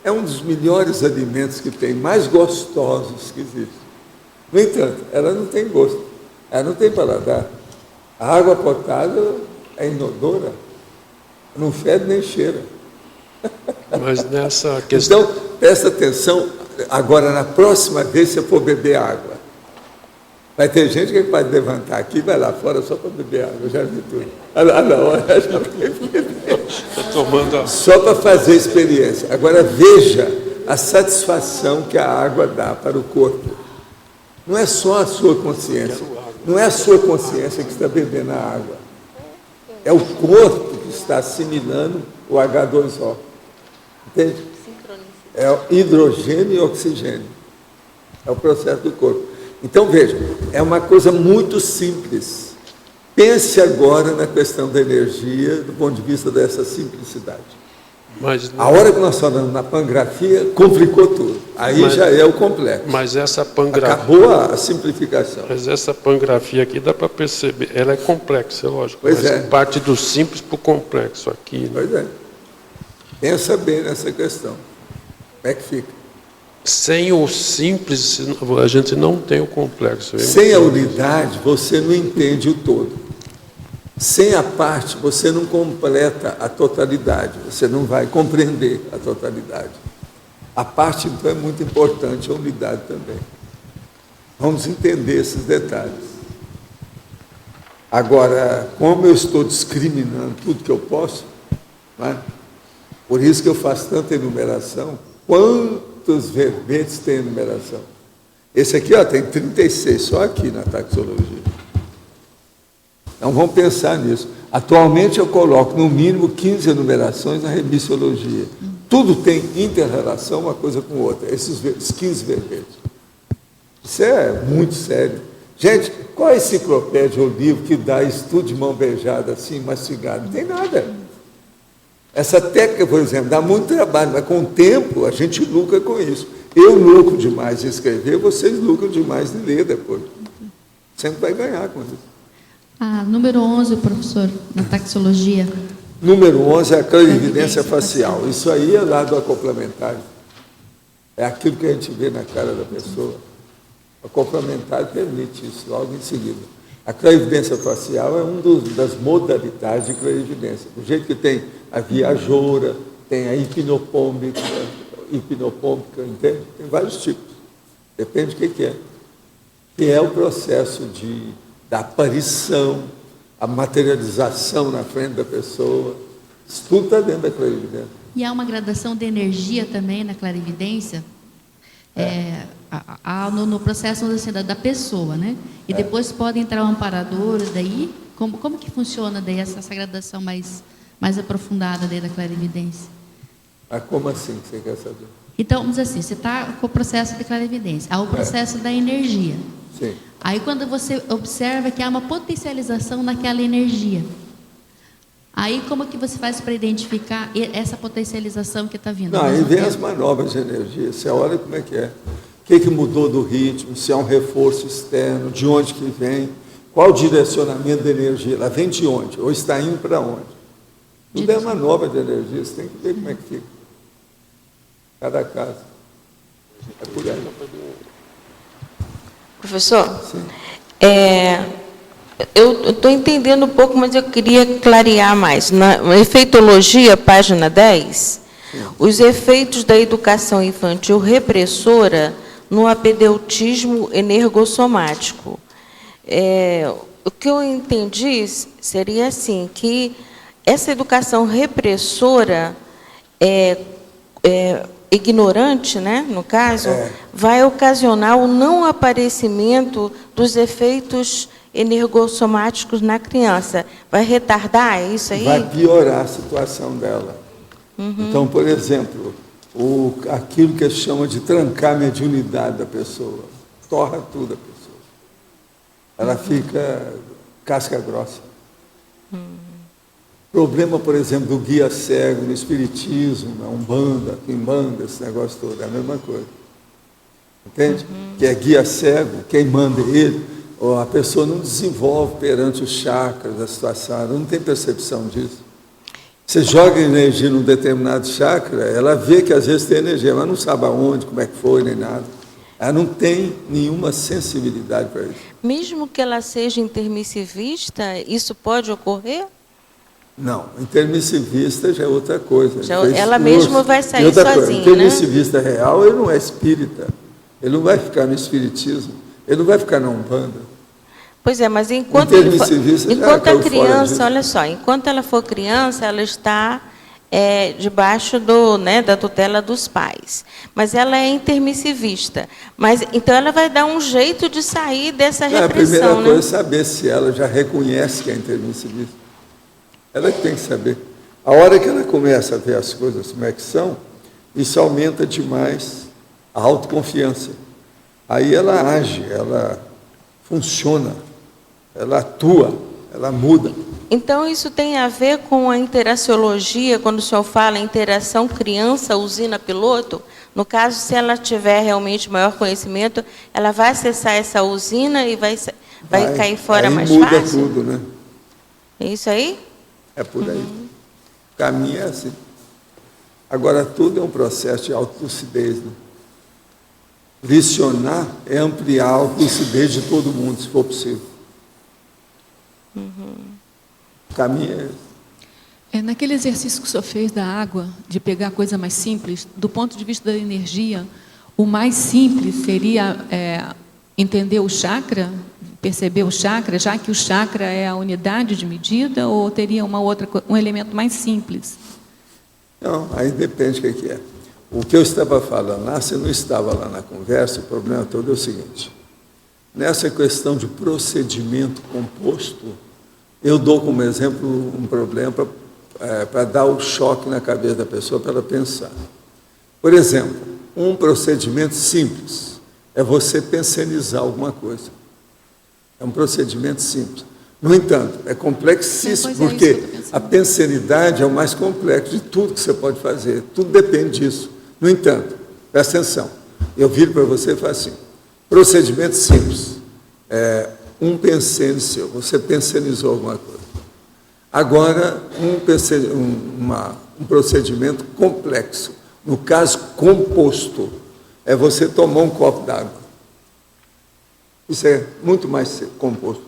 é um dos melhores alimentos que tem, mais gostosos que existem. No entanto, ela não tem gosto, ela não tem paladar. A água potável é inodora, não fede nem cheira. Mas nessa questão... Então, presta atenção, agora, na próxima vez que você for beber água, vai ter gente que vai levantar aqui e vai lá fora só para beber água, eu já vi tudo. Só para fazer experiência. Agora, veja a satisfação que a água dá para o corpo. Não é só a sua consciência, não é a sua consciência que está bebendo a água. É o corpo que está assimilando o H2O. Entende? É o hidrogênio e oxigênio. É o processo do corpo. Então, veja, é uma coisa muito simples. Pense agora na questão da energia do ponto de vista dessa simplicidade. A hora que nós falamos na pangrafia, complicou tudo. Aí já é o complexo. Mas essa pangrafia... Acabou a simplificação. Mas essa pangrafia aqui dá para perceber. Ela é complexa, é lógico. Pois mas é. Parte do simples para o complexo aqui. Né? Pois é. Pensa bem nessa questão. Como é que fica? Sem o simples, a gente não tem o complexo. Sem a unidade, você não entende o todo. Sem a parte, você não completa a totalidade. Você não vai compreender a totalidade. A parte, então, é muito importante, a unidade também. Vamos entender esses detalhes. Agora, como eu estou discriminando tudo que eu posso, né? Por isso que eu faço tanta enumeração. Quantos verbetes tem enumeração? Esse aqui tem 36, só aqui na taxologia. Então vamos pensar nisso. Atualmente eu coloco no mínimo 15 enumerações na remissiologia. Tudo tem inter-relação uma coisa com outra, esses 15 verbetes. Isso é muito sério. Gente, qual é a enciclopédia ou livro que dá estudo de mão beijada assim, mastigado? Não tem nada. Essa técnica, por exemplo, dá muito trabalho, mas com o tempo a gente lucra com isso. Eu lucro demais em escrever, vocês lucram demais em ler depois. Sempre vai ganhar com isso. Número 11, professor, na taxologia. Número 11 é a clarividência facial. Isso aí é lá do acoplementário. É aquilo que a gente vê na cara da pessoa. O acoplementário permite isso logo em seguida. A clarividência facial é uma das modalidades de clarividência. Do jeito que tem a viajoura, tem a hipnopômica, entende? Tem vários tipos. Depende do que é. Que é o processo da aparição, a materialização na frente da pessoa. Isso tudo está dentro da clarividência. E há uma gradação de energia também na clarividência? No processo assim, da pessoa, né? E depois pode entrar um amparador, daí? Como que funciona daí essa gradação mais aprofundada daí da clarividência? Como assim que você quer saber? Então, vamos dizer assim, você está com o processo de clarividência, há o processo da energia. Sim. Aí quando você observa que há uma potencialização naquela energia, aí como que você faz para identificar essa potencialização que está vindo? Não, aí vem as manobras de energia, você olha como é que é. O que mudou do ritmo, se há um reforço externo, de onde que vem, qual o direcionamento da energia, ela vem de onde, ou está indo para onde. Tudo é manobra de energia, você tem que ver como é que fica. Cada caso. É por aí. Professor, eu estou entendendo um pouco, mas eu queria clarear mais. Na efeitologia, página 10, os efeitos da educação infantil repressora no apedeutismo energossomático. O que eu entendi seria assim, que essa educação repressora ignorante, né, no caso, vai ocasionar o não aparecimento dos efeitos energossomáticos na criança. Vai retardar isso aí? Vai piorar a situação dela. Então, por exemplo, aquilo que se chama de trancar a mediunidade da pessoa, torra tudo a pessoa. Ela fica casca grossa. Problema, por exemplo, do guia cego no espiritismo, na Umbanda, Quimbanda, esse negócio todo, é a mesma coisa. Entende? Que é guia cego, quem manda ele, ou a pessoa não desenvolve perante os chakras, a situação, ela não tem percepção disso. Você joga energia num determinado chakra, ela vê que às vezes tem energia, mas não sabe aonde, como é que foi, nem nada. Ela não tem nenhuma sensibilidade para isso. Mesmo que ela seja intermissivista, isso pode ocorrer? Não, intermissivista já é outra coisa. Ela mesma vai sair sozinha, intermissivista real, ele não é espírita. Ele não vai ficar no espiritismo. Ele não vai ficar na Umbanda. Pois é, mas enquanto a criança, olha só, enquanto ela for criança, ela está debaixo da tutela dos pais. Mas ela é intermissivista. Então ela vai dar um jeito de sair dessa repressão. A primeira coisa é saber se ela já reconhece que é intermissivista. Ela que tem que saber. A hora que ela começa a ver as coisas como é que são, isso aumenta demais a autoconfiança. Aí ela age, ela funciona, ela atua, ela muda. Então, isso tem a ver com a interaciologia, quando o senhor fala interação criança-usina-piloto? No caso, se ela tiver realmente maior conhecimento, ela vai acessar essa usina e vai cair fora mais fácil? Muda tudo, né? É isso aí? É por aí. O caminho é assim. Agora, tudo é um processo de autolucidez, né? Licionar é ampliar a autolucidez de todo mundo, se for possível. O caminho é esse. Naquele exercício que o senhor fez da água, de pegar a coisa mais simples, do ponto de vista da energia, o mais simples seria entender o chakra, perceber o chakra, já que o chakra é a unidade de medida, ou teria um elemento mais simples? Não, aí depende do que é. O que eu estava falando lá, você não estava lá na conversa, o problema todo é o seguinte. Nessa questão de procedimento composto, eu dou como exemplo um problema para dar o choque na cabeça da pessoa para ela pensar. Por exemplo, um procedimento simples é você pensionizar alguma coisa. É um procedimento simples. No entanto, é complexíssimo, Pois é, porque isso que eu tô pensando. a pensenidade é o mais complexo de tudo que você pode fazer. Tudo depende disso. No entanto, presta atenção. Eu viro para você e falo assim, procedimento simples. Um pensene seu, você pensenizou alguma coisa. Agora, um procedimento complexo. No caso, composto. É você tomar um copo d'água. Isso é muito mais composto.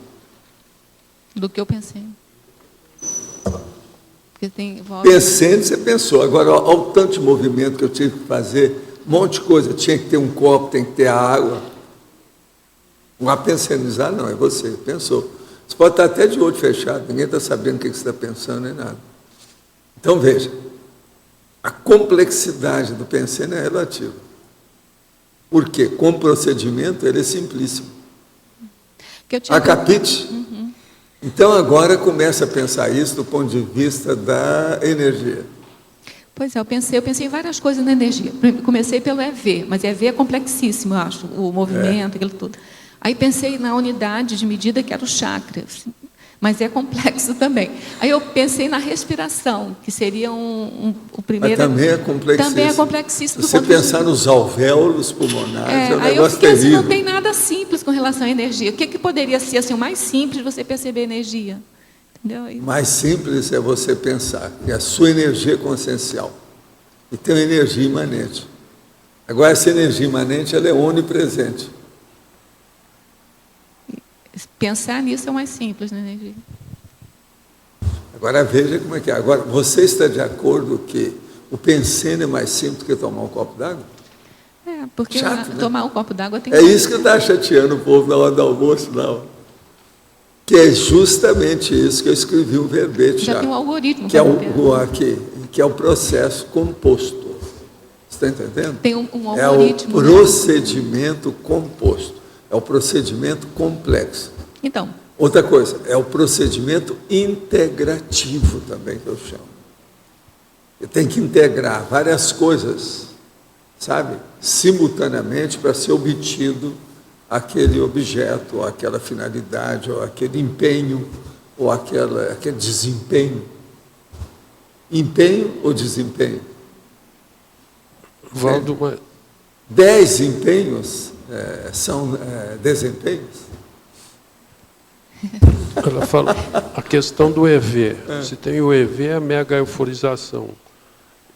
Do que eu pensei. Porque tem Pensando, você pensou. Agora, olha o tanto de movimento que eu tive que fazer, um monte de coisa. Tinha que ter um copo, tem que ter água. Não há pensionizar, não, é você, pensou. Você pode estar até de olho fechado, ninguém está sabendo o que você está pensando nem nada. Então, veja, a complexidade do pensando é relativa. Por quê? Com o procedimento, ele é simplíssimo. Capite? Uhum. Então, agora começa a pensar isso do ponto de vista da energia. Pois é, eu pensei em várias coisas na energia. Comecei pelo EV, mas EV é complexíssimo, eu acho, o movimento, aquilo tudo. Aí pensei na unidade de medida que era o chakra, mas é complexo também. Aí eu pensei na respiração, que seria o primeiro... Mas também é complexíssimo. Também é complexíssimo. Você pensar nos alvéolos pulmonares é um aí negócio eu fiquei terrível. assim, não tem nada simples com relação à energia. O que poderia ser assim, o mais simples de você perceber a energia? Entendeu? Mais simples é você pensar que a sua energia é consciencial e tem uma energia imanente. Agora, essa energia imanente ela é onipresente. Pensar nisso é o mais simples na energia. Agora, veja como é que é. Agora, você está de acordo que o pensando é mais simples que tomar um copo d'água? Porque Chato, né? Tomar um copo d'água tem É isso que está chateando o povo na hora do almoço, não. Que é justamente isso que eu escrevi um verbete já tem um algoritmo. que é o processo composto. Você está entendendo? Tem um É algoritmo. o procedimento composto. É o procedimento complexo. Então. Outra coisa, é o procedimento integrativo também, que eu chamo. Tem que integrar várias coisas, sabe? Simultaneamente para ser obtido aquele objeto, ou aquela finalidade, ou aquele empenho, ou aquele desempenho. Empenho ou desempenho? Valdo, mas... 10 empenhos são desempenhos? Ela fala a questão do EV. Se tem o EV, é a mega euforização.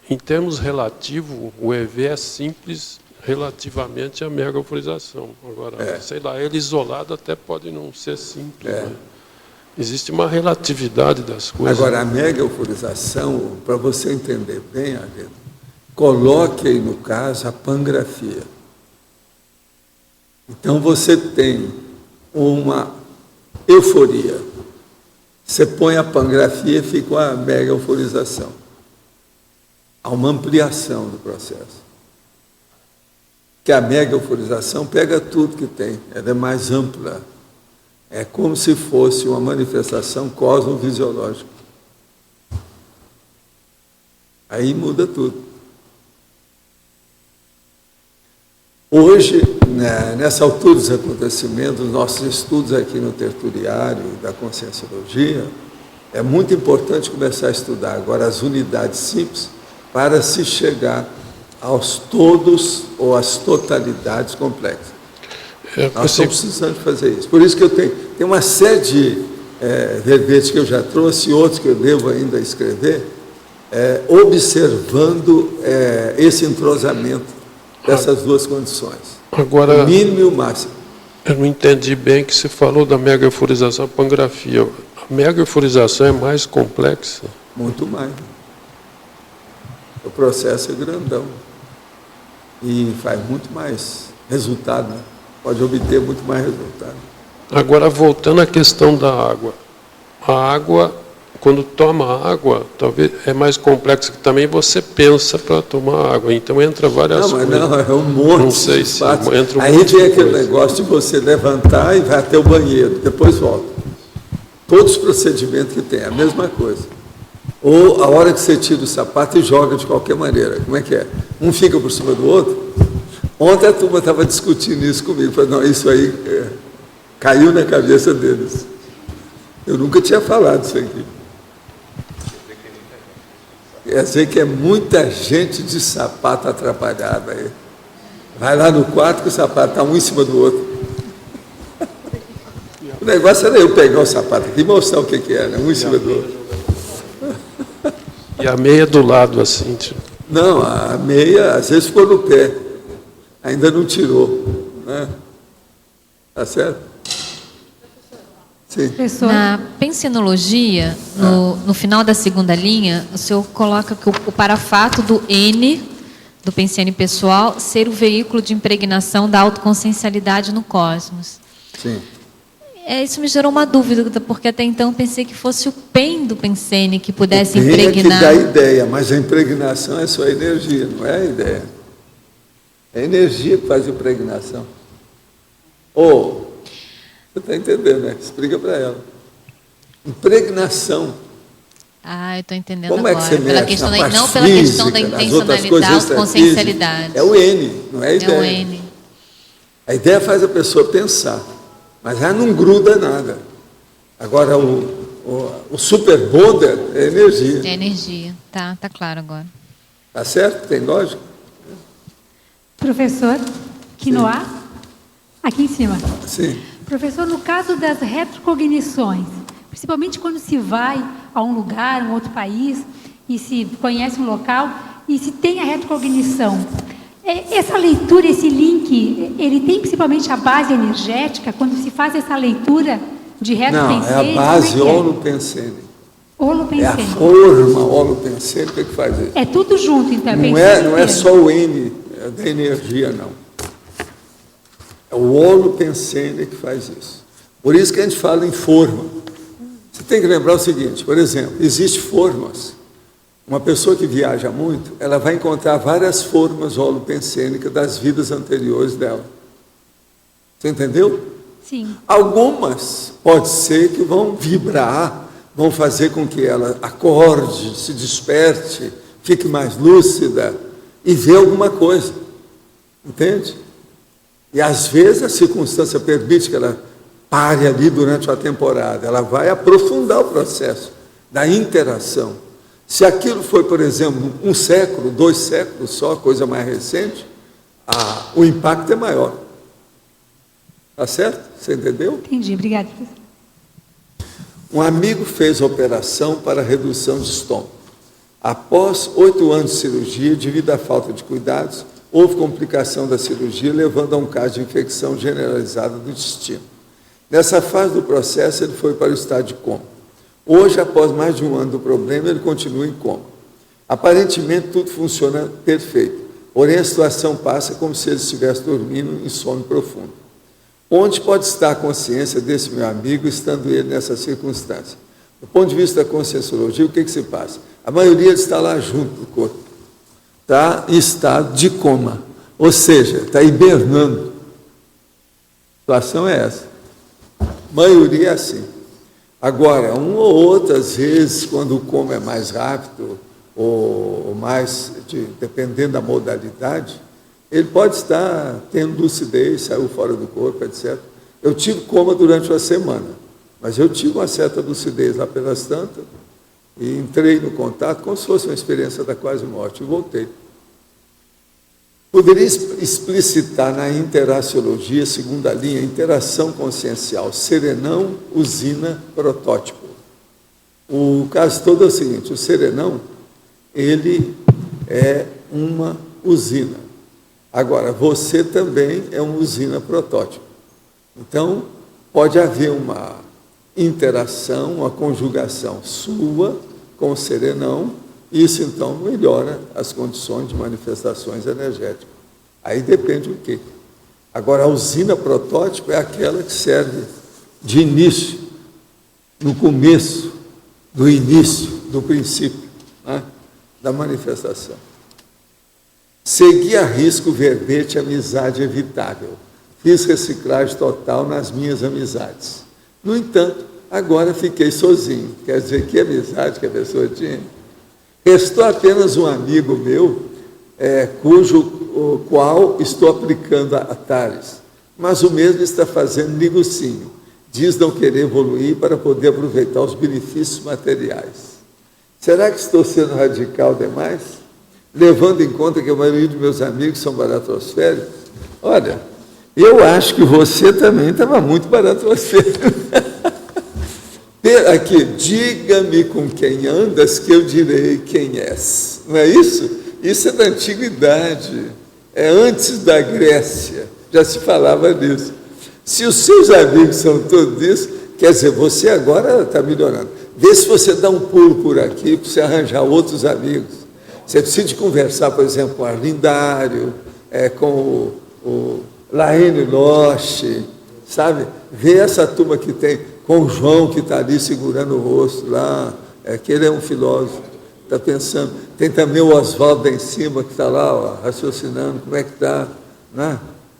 Em termos relativos, o EV é simples relativamente à mega euforização. Agora, sei lá, ele isolado até pode não ser simples. Né? Existe uma relatividade das coisas. Agora, a mega euforização, para você entender bem, Arlindo, coloque aí, no caso, a pangrafia. Então, você tem uma euforia. Você põe a pangrafia e fica uma mega euforização. Há uma ampliação do processo. Que a mega euforização pega tudo que tem, ela é mais ampla. É como se fosse uma manifestação cosmofisiológica. Aí muda tudo. Hoje, nessa altura dos acontecimentos, nossos estudos aqui no tertuliário da Conscienciologia, é muito importante começar a estudar agora as unidades simples para se chegar aos todos ou às totalidades complexas. Nós estamos precisando fazer isso. Por isso que eu tenho uma série de verbetes que eu já trouxe e outros que eu devo ainda escrever, observando esse entrosamento dessas duas condições. Agora, o mínimo e o máximo. Eu não entendi bem que você falou da mega euforização, pangrafia. A mega euforização é mais complexa? Muito mais. O processo é grandão. E faz muito mais resultado, né? Pode obter muito mais resultado. Agora, voltando à questão da água. A água, quando toma água, talvez é mais complexo que também você pensa para tomar água. Então, entra várias coisas. Não, é um monte. Não sei se entra um Aí monte vem de aquele coisa. negócio de você levantar e vai até o banheiro, depois volta. Todos os procedimentos que tem, a mesma coisa. Ou a hora que você tira o sapato e joga de qualquer maneira. Como é que é? Um fica por cima do outro. Ontem a turma estava discutindo isso comigo. Falei, não, isso aí Caiu na cabeça deles. Eu nunca tinha falado isso aqui. Quer dizer que é muita gente de sapato atrapalhada aí. Vai lá no quarto que o sapato está um em cima do outro. O negócio era eu pegar o sapato aqui e mostrar o que era, um em cima do outro. E a meia do lado, assim, tio. Não, a meia às vezes ficou no pé. Ainda não tirou. Né? Tá certo? Sim. Na pensenologia, no final da segunda linha, o senhor coloca que o parafato do N, do pensene pessoal, ser o veículo de impregnação da autoconsciencialidade no cosmos. Sim. Isso me gerou uma dúvida, porque até então pensei que fosse o PEN do pensene que pudesse o PEN impregnar. É que dá ideia, mas a impregnação é só energia, não é a ideia. É a energia que faz a impregnação. Você está entendendo, né? Explica para ela. Impregnação. Eu estou entendendo Como agora. É que você pela mexe questão na da, parte não pela física, questão da nas outras coisas intencionalidade, consciencialidade. É o N, não é a ideia. É o N. A ideia faz a pessoa pensar, mas ela não gruda nada. Agora, o super bonder é energia. É energia. Tá claro agora. Tá certo? Tem lógica? Professor, Quinoa, aqui em cima. Sim. Professor, no caso das retrocognições, principalmente quando se vai a um lugar, um outro país, e se conhece um local, e se tem a retrocognição, essa leitura, esse link, ele tem principalmente a base energética, quando se faz essa leitura de retropensene? Não, é a base holopensene. Holopensene. É a forma holopensene que faz isso. É tudo junto, então. Não é só o N da energia, não. É o holopensene que faz isso. Por isso que a gente fala em forma. Você tem que lembrar o seguinte, por exemplo, existem formas. Uma pessoa que viaja muito, ela vai encontrar várias formas holopensênicas das vidas anteriores dela. Você entendeu? Sim. Algumas, pode ser que vão vibrar, vão fazer com que ela acorde, se desperte, fique mais lúcida e vê alguma coisa. Entende? E às vezes a circunstância permite que ela pare ali durante uma temporada. Ela vai aprofundar o processo da interação. Se aquilo foi, por exemplo, 1 século, 2 séculos só, coisa mais recente, o impacto é maior. Tá certo? Você entendeu? Entendi, obrigada. Um amigo fez a operação para redução de estômago. Após 8 anos de cirurgia, devido à falta de cuidados, houve complicação da cirurgia, levando a um caso de infecção generalizada do intestino. Nessa fase do processo, ele foi para o estado de coma. Hoje, após mais de 1 ano do problema, ele continua em coma. Aparentemente, tudo funciona perfeito, porém a situação passa como se ele estivesse dormindo em sono profundo. Onde pode estar a consciência desse meu amigo, estando ele nessa circunstância? Do ponto de vista da conscienciologia, o que se passa? A maioria está lá junto do corpo. Está em estado de coma, ou seja, está hibernando. A situação é essa. A maioria é assim. Agora, uma ou outra, às vezes, quando o coma é mais rápido, ou mais, dependendo da modalidade, ele pode estar tendo lucidez, saiu fora do corpo, etc. Eu tive coma durante uma semana, mas eu tive uma certa lucidez lá pelas tantas, e entrei no contato como se fosse uma experiência da quase morte, e voltei. Poderia explicitar na interaciologia, segunda linha, interação consciencial, serenão, usina, protótipo. O caso todo é o seguinte, o serenão, ele é uma usina. Agora, você também é uma usina protótipo. Então, pode haver uma interação, uma conjugação sua com o serenão, isso, então, melhora as condições de manifestações energéticas. Aí depende do quê? Agora, a usina protótipo é aquela que serve de início, no começo, do início, do princípio, né, da manifestação. Segui a risco o verbete amizade evitável. Fiz reciclagem total nas minhas amizades. No entanto, agora fiquei sozinho. Quer dizer, que amizade que a pessoa tinha? Restou apenas um amigo meu, qual estou aplicando a Tales. Mas o mesmo está fazendo Nigocinho. Diz não querer evoluir para poder aproveitar os benefícios materiais. Será que estou sendo radical demais? Levando em conta que a maioria dos meus amigos são baratrosféricos? Olha, eu acho que você também estava muito baratrosférico. Aqui, diga-me com quem andas que eu direi quem és. Não é isso? Isso é da antiguidade, é antes da Grécia, já se falava nisso. Se os seus amigos são todos isso, quer dizer, você agora está melhorando. Vê se você dá um pulo por aqui para você arranjar outros amigos. Você precisa de conversar, por exemplo, com o Arlindário, com o Laene Loche, sabe? Vê essa turma que tem, com o João que está ali segurando o rosto lá, que ele é um filósofo, está pensando. Tem também o Oswaldo em cima, que está lá, ó, raciocinando como é que está, né?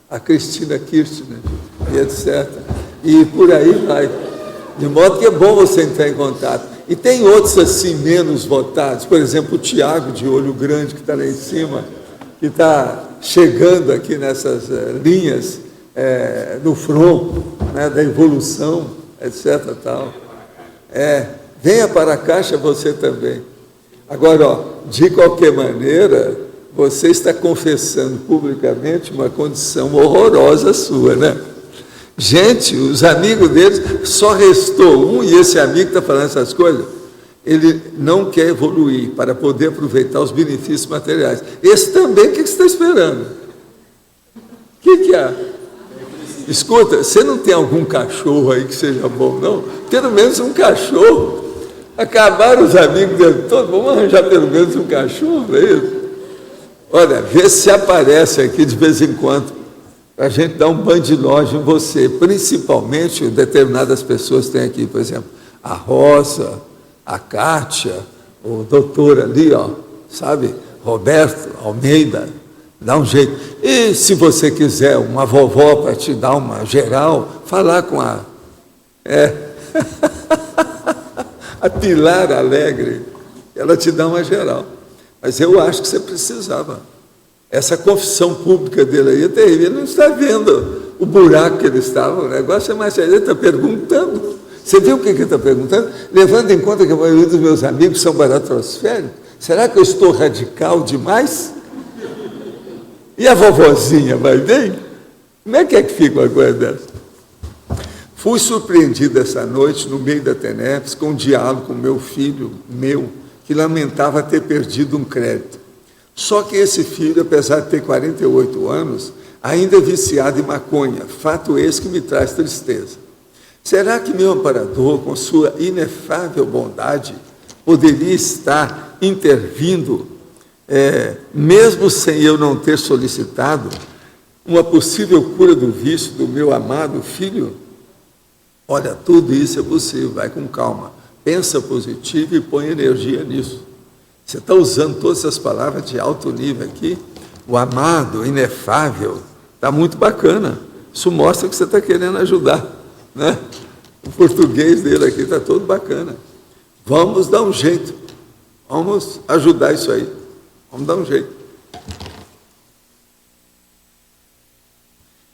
A Cristina Kirchner, e etc. E por aí vai. De modo que é bom você entrar em contato. E tem outros assim, menos votados. Por exemplo, o Tiago, de olho grande, que está lá em cima, que está chegando aqui nessas linhas, no front, né, da evolução, etc. Tal. Venha para a Caixa você também. Agora, ó, de qualquer maneira, você está confessando publicamente uma condição horrorosa sua, né? Gente, os amigos deles, só restou um, e esse amigo que está falando essas coisas, ele não quer evoluir para poder aproveitar os benefícios materiais. Esse também, o que você está esperando? O que há? Escuta, você não tem algum cachorro aí que seja bom, não? Pelo menos um cachorro. Acabaram os amigos dele todos, vamos arranjar pelo menos um cachorro, é isso? Olha, vê se aparece aqui de vez em quando, para a gente dar um banho de loja em você, principalmente determinadas pessoas têm aqui, por exemplo, a Rosa, a Kátia, o doutor ali, ó, sabe, Roberto Almeida, dá um jeito. E se você quiser uma vovó para te dar uma geral, falar com a Pilar Alegre, ela te dá uma geral. Mas eu acho que você precisava. Essa confissão pública dele aí é terrível. Ele não está vendo o buraco que ele estava. O negócio é mais sério. Ele está perguntando. Você viu o que ele está perguntando? Levando em conta que a maioria dos meus amigos são baratrosféricos, será que eu estou radical demais? E a vovozinha vai bem? Como é que fica uma coisa dessa? Fui surpreendido essa noite, no meio da TENEPS, com um diálogo com meu filho, que lamentava ter perdido um crédito. Só que esse filho, apesar de ter 48 anos, ainda é viciado em maconha, fato esse que me traz tristeza. Será que meu amparador, com sua inefável bondade, poderia estar intervindo, mesmo sem eu não ter solicitado, uma possível cura do vício do meu amado filho? Olha, tudo isso é possível, vai com calma. Pensa positivo e põe energia nisso. Você está usando todas essas palavras de alto nível aqui. O amado, o inefável, está muito bacana. Isso mostra que você está querendo ajudar, né? O português dele aqui está todo bacana. Vamos dar um jeito. Vamos ajudar isso aí. Vamos dar um jeito.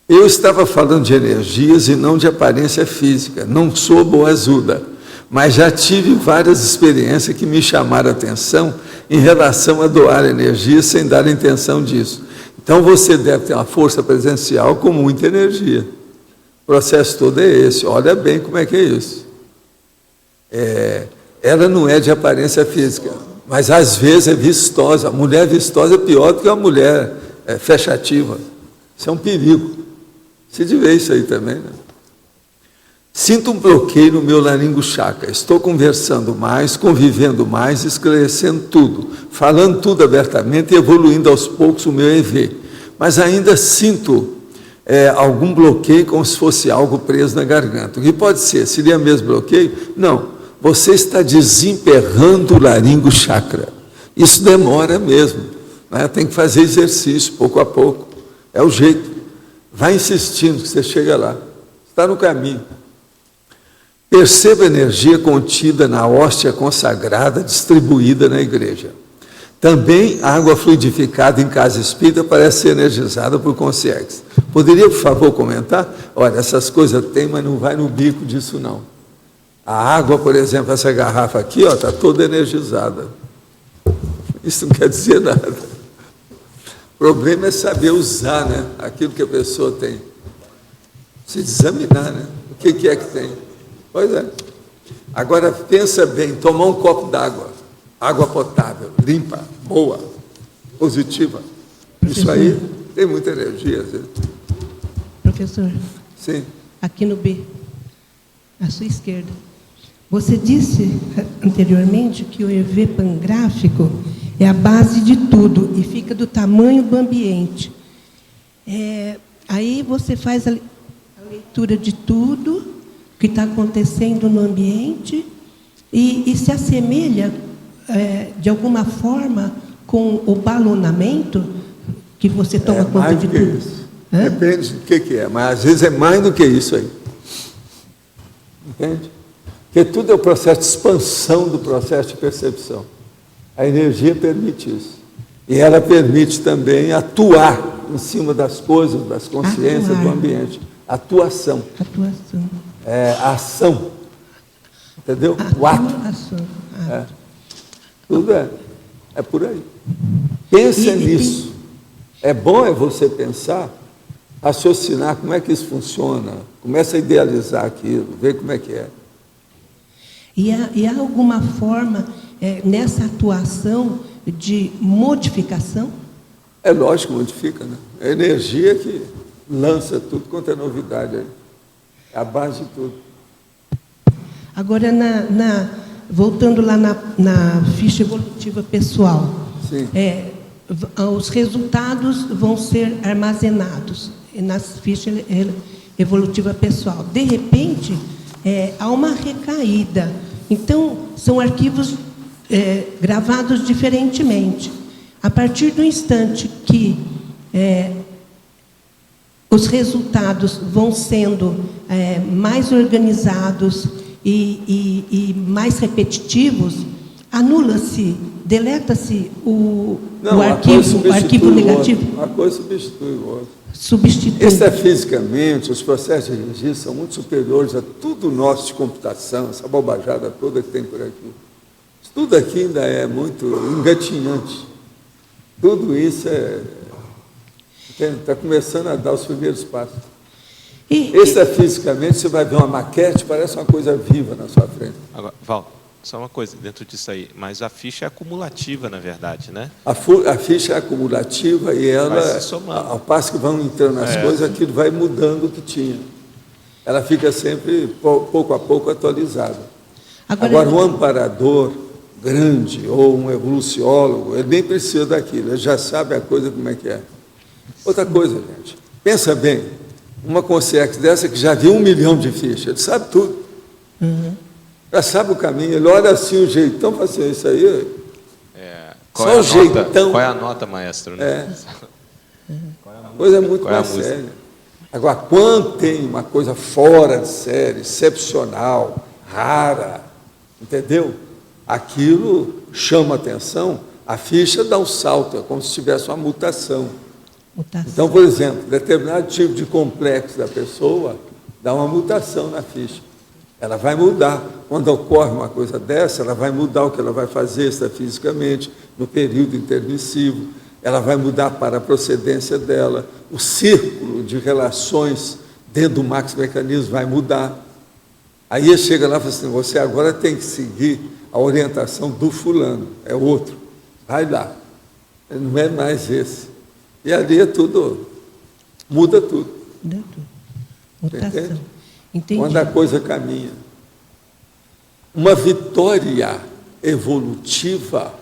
Eu estava falando de energias e não de aparência física. Não sou boazuda, mas já tive várias experiências que me chamaram a atenção em relação a doar energia sem dar a intenção disso. Então, você deve ter uma força presencial com muita energia. O processo todo é esse. Olha bem como é que é isso. Ela não é de aparência física, mas às vezes é vistosa. A mulher vistosa é pior do que uma mulher fechativa. Isso é um perigo. Você vê isso aí também, né? Sinto um bloqueio no meu laringo chakra. Estou conversando mais, convivendo mais, esclarecendo tudo, falando tudo abertamente e evoluindo aos poucos o meu EV. Mas ainda sinto algum bloqueio como se fosse algo preso na garganta. O que pode ser? Seria mesmo bloqueio? Não. Você está desemperrando o laringo chakra. Isso demora mesmo, né? Tem que fazer exercício, pouco a pouco. É o jeito. Vai insistindo que você chega lá. Está no caminho. Perceba a energia contida na hóstia consagrada distribuída na igreja. Também a água fluidificada em casa espírita parece ser energizada por consciência. Poderia, por favor, comentar? Olha, essas coisas tem, mas não vai no bico disso, não. A água, por exemplo, essa garrafa aqui, está toda energizada. Isso não quer dizer nada. O problema é saber usar, né, aquilo que a pessoa tem. Se examinar, né? O que é que tem? Pois é. Agora, pensa bem, tomar um copo d'água, água potável, limpa, boa, positiva. Professor. Isso aí tem muita energia. Às vezes. Professor. Sim. Aqui no B, à sua esquerda. Você disse anteriormente que o EV pangráfico é a base de tudo e fica do tamanho do ambiente. Aí você faz a leitura de tudo que está acontecendo no ambiente e se assemelha, de alguma forma, com o balonamento, que você toma conta de tudo. Isso. Depende do que é, mas às vezes é mais do que isso aí. Entende? Porque tudo é o processo de expansão do processo de percepção. A energia permite isso. E ela permite também atuar em cima das coisas, das consciências do ambiente. Atuação. Atuação. A ação. Entendeu? O ato. Ato. Tudo é por aí. Pensa nisso. É bom você pensar, raciocinar como é que isso funciona, começa a idealizar aquilo, ver como é que é. E há alguma forma, nessa atuação, de modificação? É lógico que modifica, né? É a energia que lança tudo quanto é novidade aí. É a base de tudo. Agora, voltando lá na ficha evolutiva pessoal, sim. Os resultados vão ser armazenados nas fichas evolutiva pessoal. De repente, há uma recaída. Então, são arquivos gravados diferentemente. A partir do instante que os resultados vão sendo mais organizados e mais repetitivos, anula-se, deleta-se o arquivo negativo. Uma coisa substitui o outro. Substitui. Extrafisicamente, os processos de registro são muito superiores a tudo nosso de computação, essa bobajada toda que tem por aqui. Isso tudo aqui ainda é muito engatinhante. Tudo isso está começando a dar os primeiros passos. Extrafisicamente, você vai ver uma maquete, parece uma coisa viva na sua frente. Agora, Val, só uma coisa dentro disso aí, mas a ficha é acumulativa, na verdade, né? A ficha é acumulativa e ela, ao passo que vão entrando as coisas, aquilo vai mudando o que tinha. Ela fica sempre, pouco a pouco, atualizada. Agora, um amparador grande ou um evoluciólogo, ele nem precisa daquilo, ele já sabe a coisa como é que é. Outra coisa, gente, pensa bem, uma consciência dessa que já viu 1 milhão de fichas, ele sabe tudo. Já sabe o caminho, ele olha assim, o jeitão, fala assim, isso aí... Qual é a nota, maestro? Né? Coisa é muito mais séria. Agora, quando tem uma coisa fora de série, excepcional, rara, entendeu? Aquilo chama atenção, a ficha dá um salto, é como se tivesse uma mutação. Então, por exemplo, determinado tipo de complexo da pessoa dá uma mutação na ficha. Ela vai mudar. Quando ocorre uma coisa dessa, ela vai mudar o que ela vai fazer extrafisicamente, no período intermissivo. Ela vai mudar para a procedência dela. O círculo de relações dentro do maxi-mecanismo vai mudar. Aí ele chega lá e fala assim, você agora tem que seguir a orientação do fulano, é outro. Vai lá. Não é mais esse. E ali é tudo, muda tudo. Muda tudo. Mutação. Entendi. Quando a coisa caminha. Uma vitória evolutiva,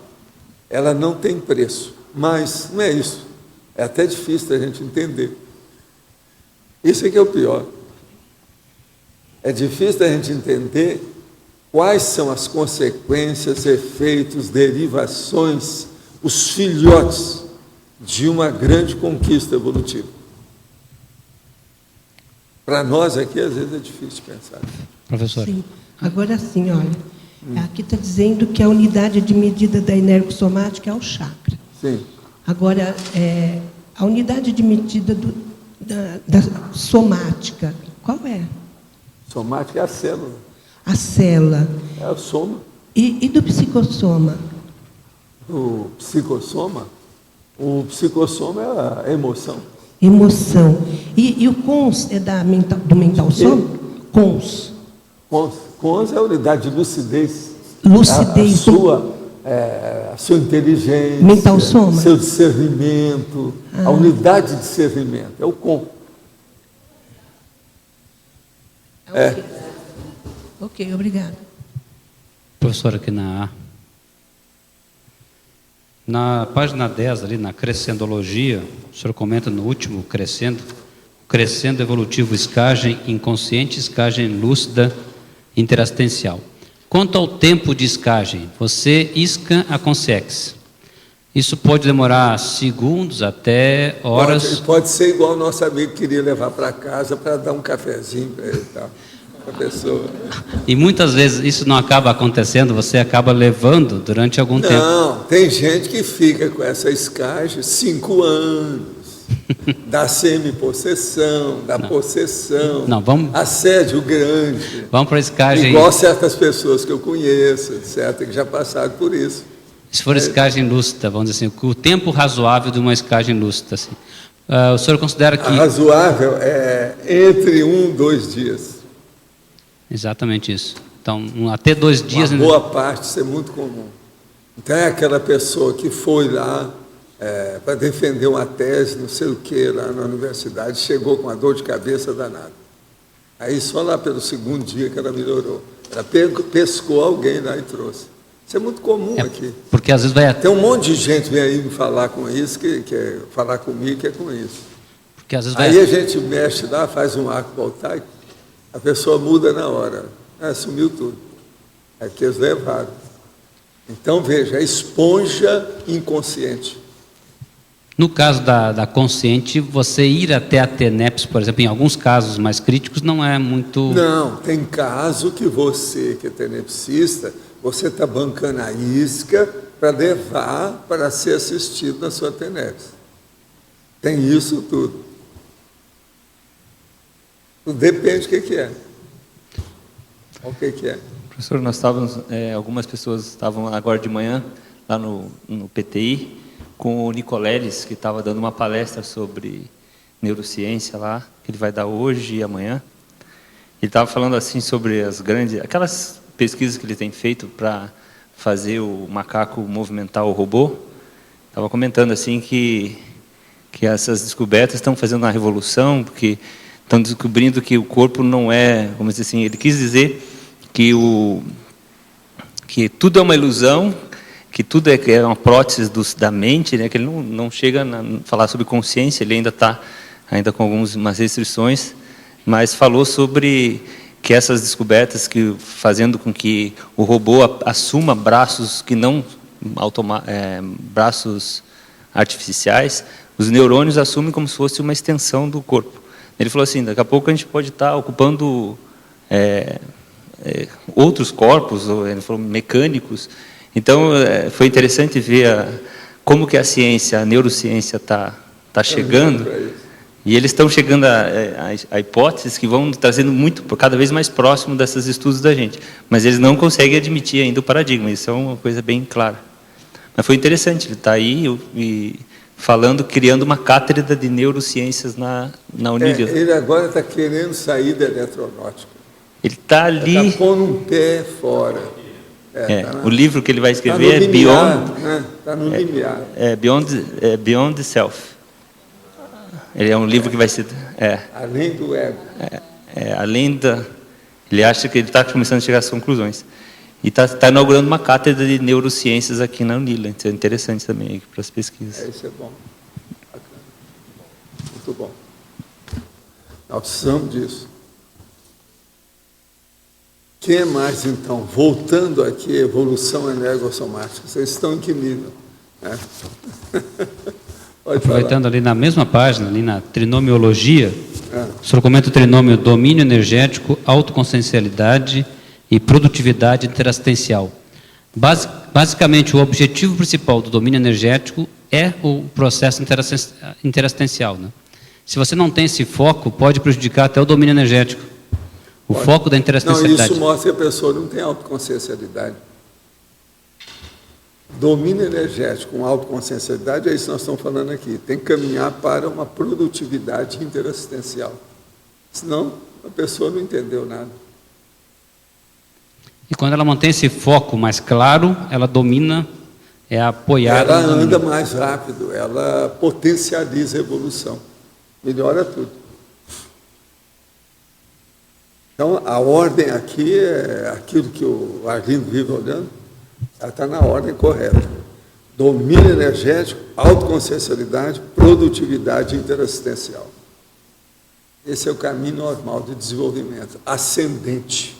ela não tem preço. Mas não é isso. É até difícil da gente entender. Isso é que é o pior. É difícil da gente entender quais são as consequências, efeitos, derivações, os filhotes de uma grande conquista evolutiva. Para nós aqui, às vezes, é difícil pensar. Professor. Sim. Agora sim, olha, Aqui está dizendo que a unidade de medida da energossomática é o chakra. Sim. Agora, a unidade de medida da somática, qual é? Somática é a célula. A célula. É a soma. E do psicossoma? O psicossoma é a emoção. Emoção. E o cons é do mental soma? Cons. Cons é a unidade de lucidez. Lucidez. A sua inteligência. Mental soma. Seu discernimento. A unidade de discernimento. É o com. Ok, obrigada. Professor, aqui na página 10, ali na crescendologia, o senhor comenta no último crescendo evolutivo, escagem inconsciente, escagem lúcida, interassistencial. Quanto ao tempo de escagem, você isca a consciência. Isso pode demorar segundos até horas? Pode ser igual o nosso amigo que queria levar para casa para dar um cafezinho para ele e tal. A pessoa. E muitas vezes isso não acaba acontecendo, você acaba levando durante algum tempo. Não, tem gente que fica com essa escagem 5 anos, da semi-possessão, da possessão, assédio grande. Vamos para a escagem. Igual certas pessoas que eu conheço, etc., que já passaram por isso. Se for escagem lúcida, vamos dizer assim, o tempo razoável de uma escagem lúcida, assim. O senhor considera que... razoável é entre 1 e 2 dias. Exatamente isso. Então, até 2 dias... Uma boa parte, isso é muito comum. Então, é aquela pessoa que foi lá para defender uma tese, não sei o que, lá na universidade, chegou com uma dor de cabeça danada. Aí, só lá pelo 2º dia que ela melhorou. Ela pescou alguém lá e trouxe. Isso é muito comum aqui. Porque às vezes tem um monte de gente que vem aí me falar com isso, que quer falar comigo, que é com isso. Porque às vezes aí a gente mexe lá, faz um arco voltaico, a pessoa muda na hora. Sumiu tudo. É porque eles levaram. Então, veja, a esponja inconsciente. No caso da consciente, você ir até a TENEPS, por exemplo, em alguns casos mais críticos, não é muito... Não, tem caso que você, que é tenepsista, você está bancando a isca para levar para ser assistido na sua TENEPS. Tem isso tudo. Depende do que é. O que é. Professor, nós estávamos, algumas pessoas estavam agora de manhã, lá no PTI, com o Nicoleles, que estava dando uma palestra sobre neurociência lá, que ele vai dar hoje e amanhã. Ele estava falando assim sobre aquelas pesquisas que ele tem feito para fazer o macaco movimentar o robô. Estava comentando assim que essas descobertas estão fazendo uma revolução, porque estão descobrindo que o corpo não é, vamos dizer assim, ele quis dizer que tudo é uma ilusão, que tudo é uma prótese da mente, né? Que ele não chega a falar sobre consciência, ele ainda está com algumas restrições, mas falou sobre que essas descobertas que fazendo com que o robô assuma braços que não braços artificiais, os neurônios assumem como se fosse uma extensão do corpo. Ele falou assim, daqui a pouco a gente pode estar ocupando outros corpos, ele falou mecânicos. Então, foi interessante ver como que a neurociência está chegando, e eles estão chegando a hipóteses que vão trazendo cada vez mais próximo desses estudos da gente, mas eles não conseguem admitir ainda o paradigma, isso é uma coisa bem clara. Mas foi interessante, ele está aí falando, criando uma cátedra de neurociências na Unila. Ele agora está querendo sair da eletronáutica. Ele está ali... Está pondo um pé fora. O livro que ele vai escrever Beyond... Está no limiar. Beyond the Self. Ele é um livro que vai ser... Além do ego. Ele acha que ele está começando a chegar às conclusões. E está inaugurando uma cátedra de neurociências aqui na Unila. Então é interessante também para as pesquisas. Isso é bom. Bacana. Muito bom. Nós precisamos disso. Quem mais, então? Voltando aqui, evolução energossomática. Vocês estão em que nível? Aproveitando ali na mesma página, ali na trinomiologia, o senhor comenta o trinômio domínio energético, autoconsciencialidade, e produtividade interassistencial. Basicamente, o objetivo principal do domínio energético é o processo interassistencial, né? Se você não tem esse foco, pode prejudicar até o domínio energético. O foco da interassistencialidade. Não, isso mostra que a pessoa não tem autoconsciencialidade. Domínio energético com autoconsciencialidade é isso que nós estamos falando aqui. Tem que caminhar para uma produtividade interassistencial. Senão, a pessoa não entendeu nada. E quando ela mantém esse foco mais claro, ela domina, é apoiada. Ela anda mais rápido, ela potencializa a evolução. Melhora tudo. Então, a ordem aqui é aquilo que o Arlindo vive olhando, ela está na ordem correta. Domínio energético, autoconsciencialidade, produtividade interassistencial. Esse é o caminho normal de desenvolvimento, ascendente,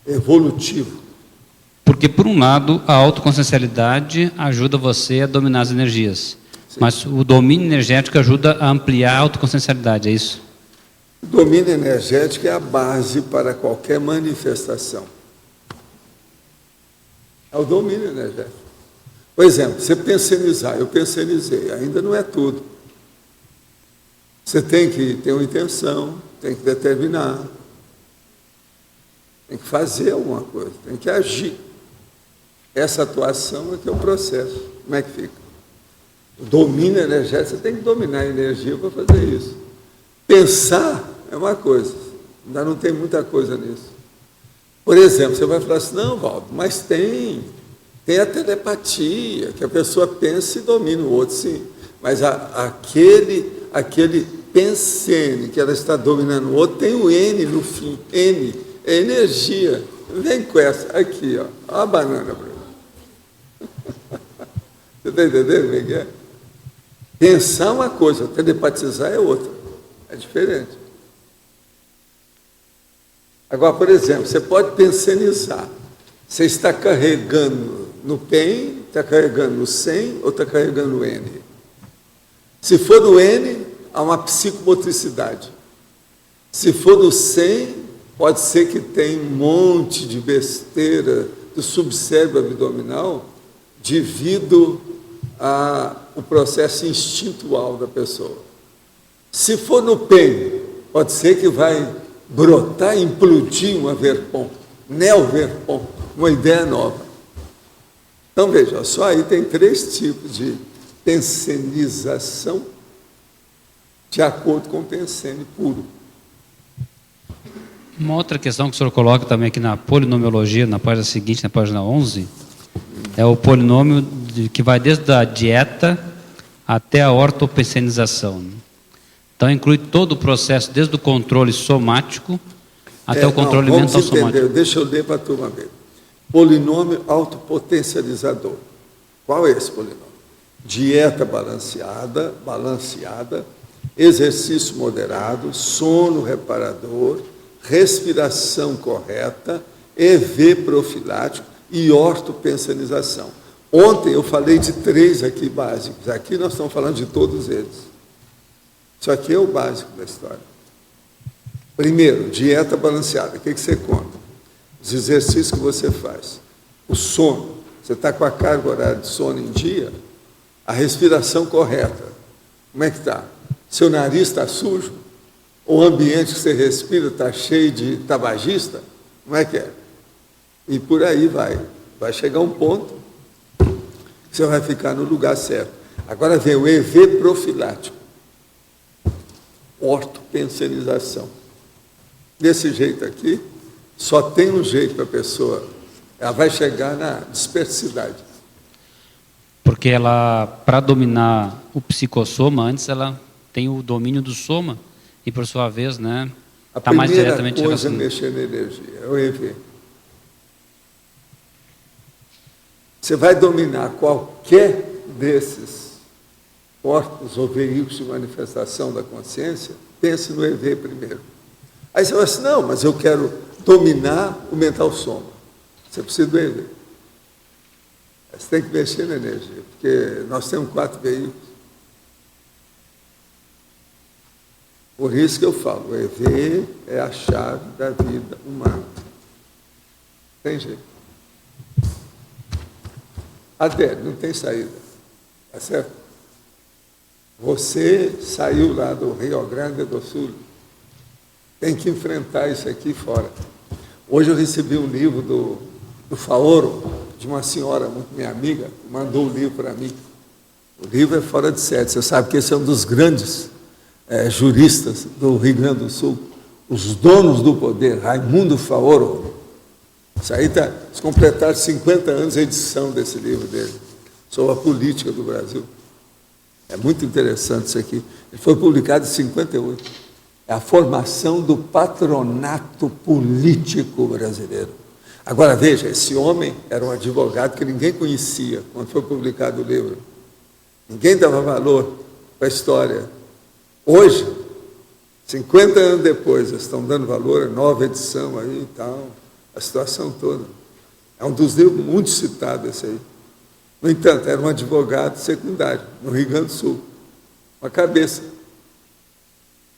evolutivo. Porque, por um lado, a autoconsciencialidade ajuda você a dominar as energias. Sim. Mas o domínio energético ajuda a ampliar a autoconsciencialidade, é isso? O domínio energético é a base para qualquer manifestação. É o domínio energético. Por exemplo, você pensionizar, eu pensionizei, ainda não é tudo. Você tem que ter uma intenção, tem que determinar, tem que fazer alguma coisa, tem que agir. Essa atuação é que é o processo. Como é que fica? O domínio energético, você tem que dominar a energia para fazer isso. Pensar é uma coisa, ainda não tem muita coisa nisso. Por exemplo, você vai falar assim, não, Valdo, mas tem a telepatia, que a pessoa pensa e domina o outro, sim. Mas aquele pensene que ela está dominando o outro, tem o N no fim. N é energia. Vem com essa, aqui, ó. Olha a banana, Bruno. Você está entendendo o que é? Pensar é uma coisa, telepatizar é outra. É diferente. Agora, por exemplo, você pode pensenizar. Você está carregando no PEN, está carregando no 100 ou está carregando no N? Se for do N, há uma psicomotricidade. Se for do 100, pode ser que tenha um monte de besteira do subcérebro abdominal devido ao processo instintual da pessoa. Se for no PEN, pode ser que vai brotar, implodir um averpom, neoverpom, uma ideia nova. Então, veja, só aí tem 3 tipos de pensenização de acordo com o pensene puro. Uma outra questão que o senhor coloca também aqui na polinomiologia, na página seguinte, na página 11, é o polinômio que vai desde a dieta até a ortopensenização. Então, inclui todo o processo, desde o controle somático até o controle mental somático. Deixa eu ler para a turma ver. Polinômio autopotencializador. Qual é esse polinômio? Dieta balanceada, exercício moderado, sono reparador, respiração correta, EV profilático e ortopensenização. Ontem eu falei de 3 aqui básicos. Aqui nós estamos falando de todos eles. Isso aqui é o básico da história. Primeiro, dieta balanceada. O que você conta? Os exercícios que você faz. O sono. Você está com a carga horária de sono em dia? A respiração correta. Como é que está? Seu nariz está sujo? O ambiente que você respira está cheio de tabagista? Como é que é? E por aí vai. Vai chegar um ponto que você vai ficar no lugar certo. Agora vem o EV profilático. Ortopensenização. Desse jeito aqui, só tem um jeito para a pessoa. Ela vai chegar na dispersidade. Porque ela, para dominar o psicossoma, antes ela tem o domínio do soma, e por sua vez, né, está mais diretamente relacionado. A relacionado. primeira coisa é mexer na energia, é o EV. Você vai dominar qualquer desses corpos ou veículos de manifestação da consciência, pense no EV primeiro. Aí você vai assim, não, mas eu quero dominar o mental soma. Você precisa do EV. Você tem que mexer na energia, porque nós temos 4 veículos. Por isso que eu falo, o EV é a chave da vida humana. Tem jeito. Adélio, não tem saída. Tá certo? Você saiu lá do Rio Grande do Sul. Tem que enfrentar isso aqui fora. Hoje eu recebi um livro do Faoro, de uma senhora, muito minha amiga, que mandou o livro para mim. O livro é fora de série. Você sabe que esse é um dos grandes juristas do Rio Grande do Sul. Os donos do poder, Raimundo Faoro. Isso aí está, se completar 50 anos a edição desse livro dele, sobre a política do Brasil. É muito interessante isso aqui. Ele foi publicado em 58. É a formação do patronato político brasileiro. Agora, veja, esse homem era um advogado que ninguém conhecia quando foi publicado o livro. Ninguém dava valor para a história. Hoje, 50 anos depois, eles estão dando valor à nova edição aí e tal, a situação toda. É um dos livros muito citados esse aí. No entanto, era um advogado secundário, no Rio Grande do Sul. Uma cabeça.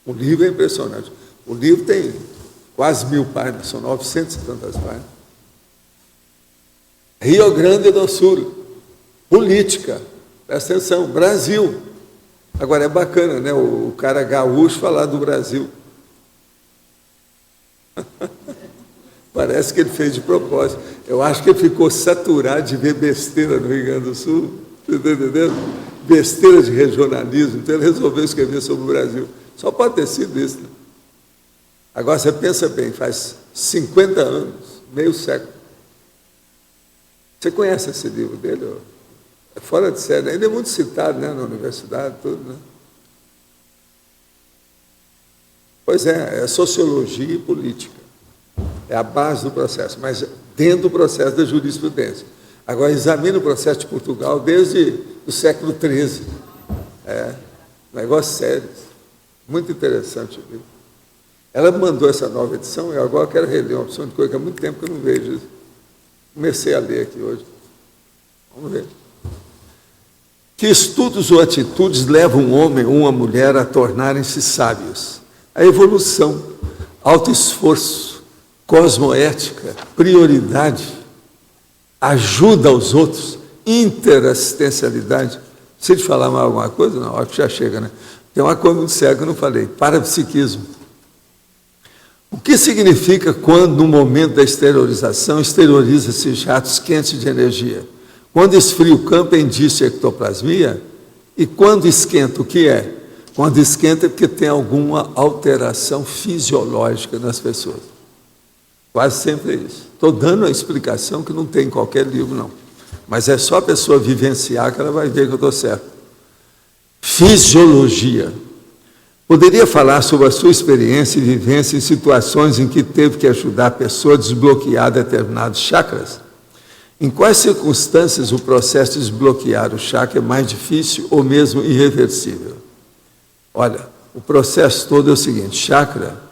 O livro é impressionante. O livro tem quase 1000 páginas, são 900 e tantas páginas. Rio Grande do Sul. Política. Presta atenção, Brasil. Agora é bacana, né? O cara gaúcho falar do Brasil. Parece que ele fez de propósito. Eu acho que ele ficou saturado de ver besteira no Rio Grande do Sul. Você está entendendo? Besteira de regionalismo. Então ele resolveu escrever sobre o Brasil. Só pode ter sido isso. Né? Agora você pensa bem, faz 50 anos, meio século. Você conhece esse livro dele? É fora de série. Ele é muito citado, né, na universidade, tudo, né? Pois é sociologia e política. É a base do processo, mas dentro do processo da jurisprudência. Agora, examine o processo de Portugal desde o século XIII. Negócio sério. Muito interessante o livro. Ela me mandou essa nova edição e eu agora quero reler uma opção de coisa que há muito tempo que eu não vejo isso. Comecei a ler aqui hoje. Vamos ver. Que estudos ou atitudes levam um homem ou uma mulher a tornarem-se sábios? A evolução, autoesforço, cosmoética, prioridade, ajuda aos outros, interassistencialidade. Se te falar mais alguma coisa, não, acho que já chega, né? Tem uma coisa muito séria que eu não falei, parapsiquismo. O que significa quando, no momento da exteriorização, exterioriza-se jatos quentes de energia? Quando esfria o campo, é indício de ectoplasmia? E quando esquenta, o que é? Quando esquenta é porque tem alguma alteração fisiológica nas pessoas. Quase sempre é isso. Estou dando uma explicação que não tem em qualquer livro, não. Mas é só a pessoa vivenciar que ela vai ver que eu estou certo. Fisiologia. Poderia falar sobre a sua experiência e vivência em situações em que teve que ajudar a pessoa a desbloquear determinados chakras? Em quais circunstâncias o processo de desbloquear o chakra é mais difícil ou mesmo irreversível? Olha, o processo todo é o seguinte, chakra,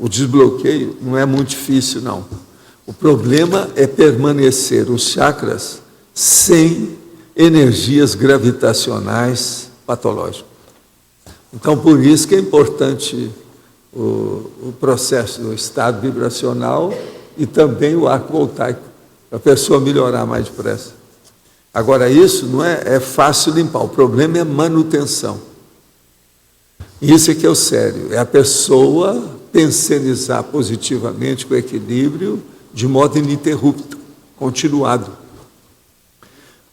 o desbloqueio não é muito difícil, não. O problema é permanecer os chakras sem energias gravitacionais patológicas. Então, por isso que é importante o processo do estado vibracional e também o arco voltaico, para a pessoa melhorar mais depressa. Agora, isso não é fácil limpar, o problema é manutenção. Isso é que é o sério, é a pessoa pensionizar positivamente com equilíbrio, de modo ininterrupto, continuado.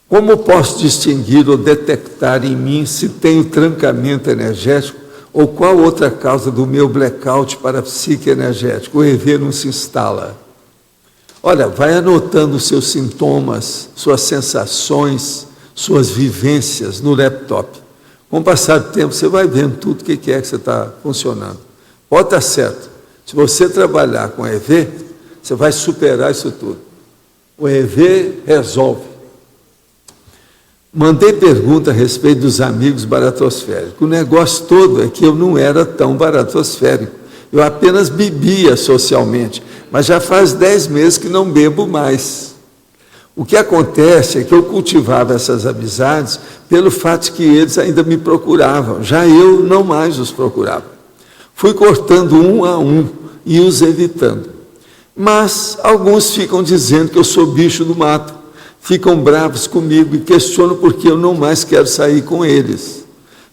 Como posso distinguir ou detectar em mim se tenho trancamento energético ou qual outra causa do meu blackout parapsíquico energético? O EV não se instala. Olha, vai anotando os seus sintomas, suas sensações, suas vivências no laptop. Com o passar do tempo, você vai vendo tudo o que é que você está funcionando. Pode estar certo. Se você trabalhar com EV, você vai superar isso tudo. O EV resolve. Mandei pergunta a respeito dos amigos baratosféricos. O negócio todo é que eu não era tão baratosférico. Eu apenas bebia socialmente, mas já faz 10 meses que não bebo mais. O que acontece é que eu cultivava essas amizades pelo fato de que eles ainda me procuravam, já eu não mais os procurava. Fui cortando um a um e os evitando. Mas alguns ficam dizendo que eu sou bicho do mato, ficam bravos comigo e questionam porque eu não mais quero sair com eles.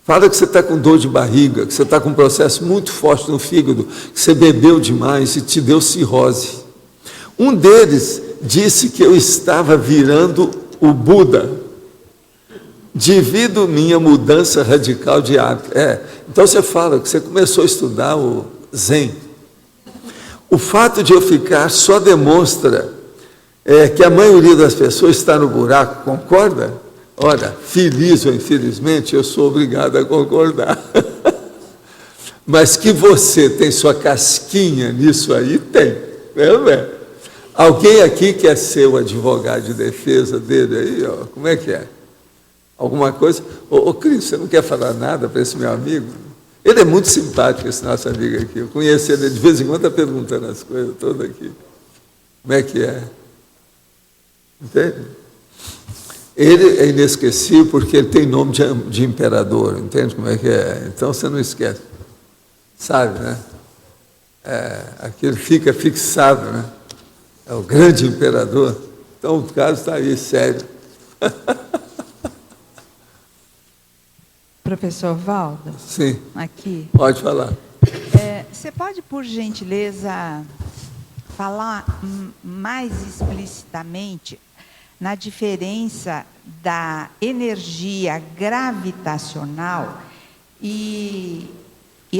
Fala que você está com dor de barriga, que você está com um processo muito forte no fígado, que você bebeu demais e te deu cirrose. Um deles disse que eu estava virando o Buda, devido à minha mudança radical de hábito. Então você fala que você começou a estudar o Zen. O fato de eu ficar só demonstra que a maioria das pessoas está no buraco, concorda? Olha, feliz ou infelizmente, eu sou obrigado a concordar. Mas que você tem sua casquinha nisso aí, tem. Não é? Alguém aqui quer ser o advogado de defesa dele aí? Ó, como é que é? Alguma coisa? Ô Cris, você não quer falar nada para esse meu amigo? Ele é muito simpático, esse nosso amigo aqui. Eu conheço ele, de vez em quando está perguntando as coisas todas aqui. Como é que é? Entende? Ele é inesquecível porque ele tem nome de imperador, entende como é que é? Então você não esquece. Sabe, né? Aquilo fica fixado, né? É o grande imperador. Então o caso está aí, sério. Professor Valdo? Sim. Aqui. Pode falar. Você pode, por gentileza, falar mais explicitamente na diferença da energia gravitacional e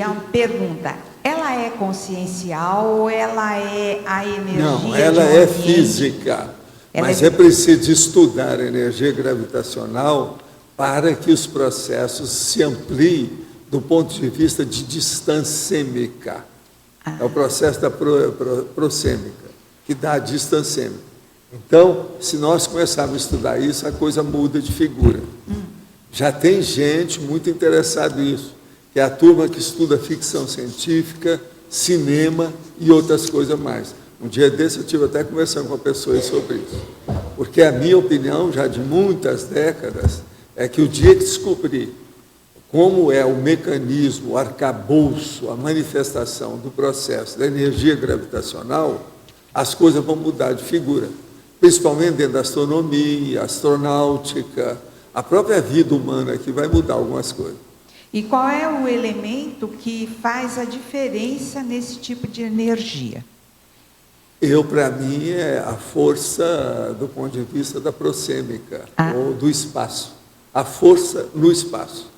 a pergunta, ela é consciencial ou ela é a energia? Não, ela é física, mas é preciso estudar a energia gravitacional para que os processos se ampliem do ponto de vista de distancêmica. É o processo da prosêmica, que dá a distancêmica. Então, se nós começarmos a estudar isso, a coisa muda de figura. Já tem gente muito interessada nisso, que é a turma que estuda ficção científica, cinema e outras coisas mais. Um dia desse eu estive até conversando com uma pessoa sobre isso. Porque a minha opinião, já de muitas décadas, é que o dia que descobrir como é o mecanismo, o arcabouço, a manifestação do processo da energia gravitacional, as coisas vão mudar de figura. Principalmente dentro da astronomia, astronáutica, a própria vida humana que vai mudar algumas coisas. E qual é o elemento que faz a diferença nesse tipo de energia? Para mim, é a força do ponto de vista da prosêmica, ou do espaço. A força no espaço.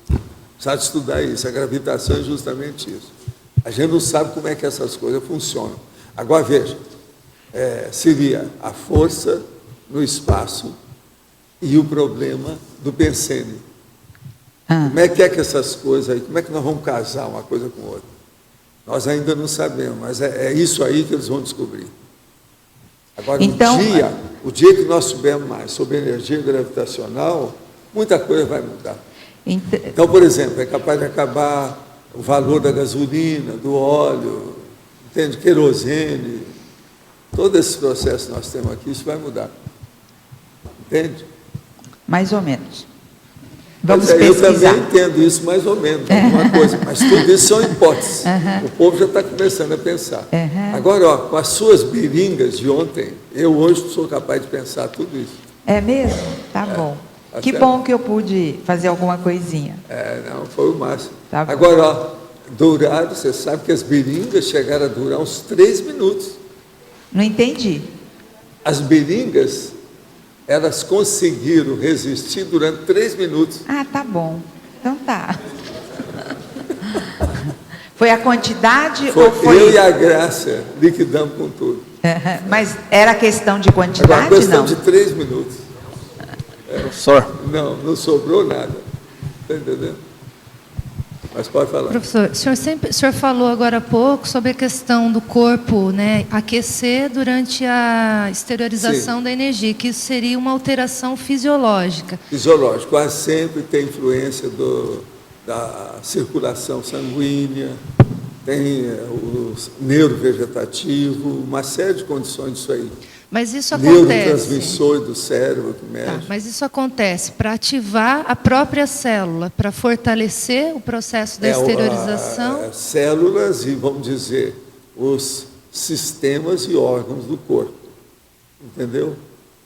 Precisa estudar isso, a gravitação é justamente isso. A gente não sabe como é que essas coisas funcionam. Agora, veja, seria a força no espaço e o problema do pensene. Como é que essas coisas aí, como é que nós vamos casar uma coisa com outra? Nós ainda não sabemos, mas é isso aí que eles vão descobrir. Agora, então, o dia que nós soubermos mais sobre energia gravitacional, muita coisa vai mudar. Então, por exemplo, é capaz de acabar o valor da gasolina, do óleo, entende? Querosene, todo esse processo que nós temos aqui, isso vai mudar. Entende? Mais ou menos. Vamos eu pesquisar. também entendo isso mais ou menos, alguma coisa, mas tudo isso são hipóteses. O povo já está começando a pensar. Agora, com as suas beringas de ontem, eu hoje sou capaz de pensar tudo isso. É mesmo? Tá bom. Que bom que eu pude fazer alguma coisinha. Não, foi o máximo. Tá. Agora, dourado, você sabe que as beringas chegaram a durar uns 3 minutos. Não entendi. As beringas, elas conseguiram resistir durante 3 minutos. Tá bom. Então tá. Foi a quantidade ou foi... Eu e a Graça liquidamos com tudo. Mas era questão de quantidade, não? Agora, questão de 3 minutos. Professor? Não sobrou nada. Está entendendo? Mas pode falar. Professor, o senhor falou agora há pouco sobre a questão do corpo, né, aquecer durante a exteriorização da energia, que isso seria uma alteração fisiológica. Fisiológico, quase sempre tem influência da circulação sanguínea, tem o neurovegetativo, uma série de condições disso aí. Mas isso acontece. Neurotransmissores do cérebro que mexe. Mas isso acontece para ativar a própria célula, para fortalecer o processo da exteriorização? Células e, vamos dizer, os sistemas e órgãos do corpo. Entendeu?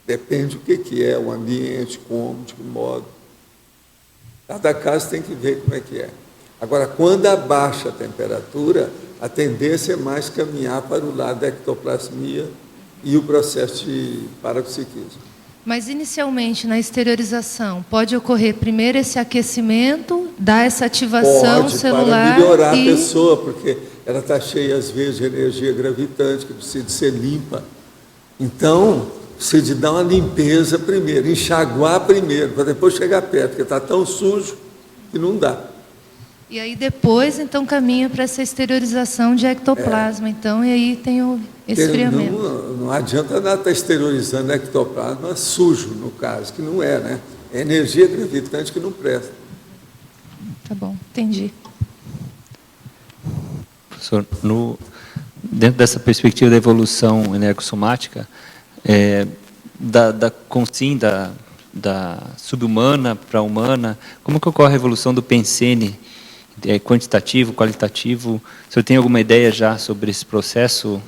Depende do que é, o ambiente, como, de que modo. Cada caso tem que ver como é que é. Agora, quando abaixa a temperatura, a tendência é mais caminhar para o lado da ectoplasmia e o processo de parapsiquismo. Mas, inicialmente, na exteriorização, pode ocorrer primeiro esse aquecimento, dar essa ativação celular para melhorar a pessoa, porque ela está cheia, às vezes, de energia gravitante, que precisa ser limpa. Então, precisa de dar uma limpeza primeiro, enxaguar primeiro, para depois chegar perto, porque está tão sujo que não dá. E aí depois, então, caminha para essa exteriorização de ectoplasma, então, e aí tem o esfriamento. Não adianta nada estar exteriorizando ectoplasma sujo, no caso, que não é, né? É energia gravitante que não presta. Tá bom, entendi. Professor, dentro dessa perspectiva da evolução energossomática, da consciência da subhumana para a humana, como que ocorre a evolução do pensene, quantitativo, qualitativo? O senhor tem alguma ideia já sobre esse processo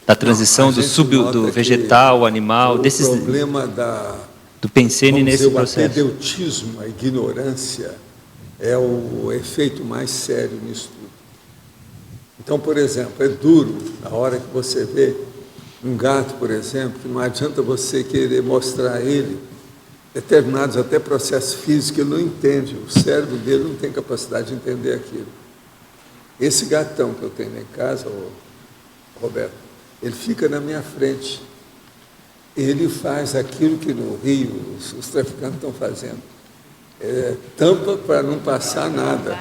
da transição do vegetal ao animal, desses problema do pensene nesse processo? O apedeutismo, a ignorância, é o efeito mais sério nisso tudo. Então, por exemplo, é duro a hora que você vê um gato, por exemplo, que não adianta você querer mostrar a ele determinados até processos físicos que ele não entende, o cérebro dele não tem capacidade de entender aquilo. Esse gatão que eu tenho lá em casa, Roberto, ele fica na minha frente. Ele faz aquilo que no Rio os traficantes estão fazendo. Tampa para não passar nada.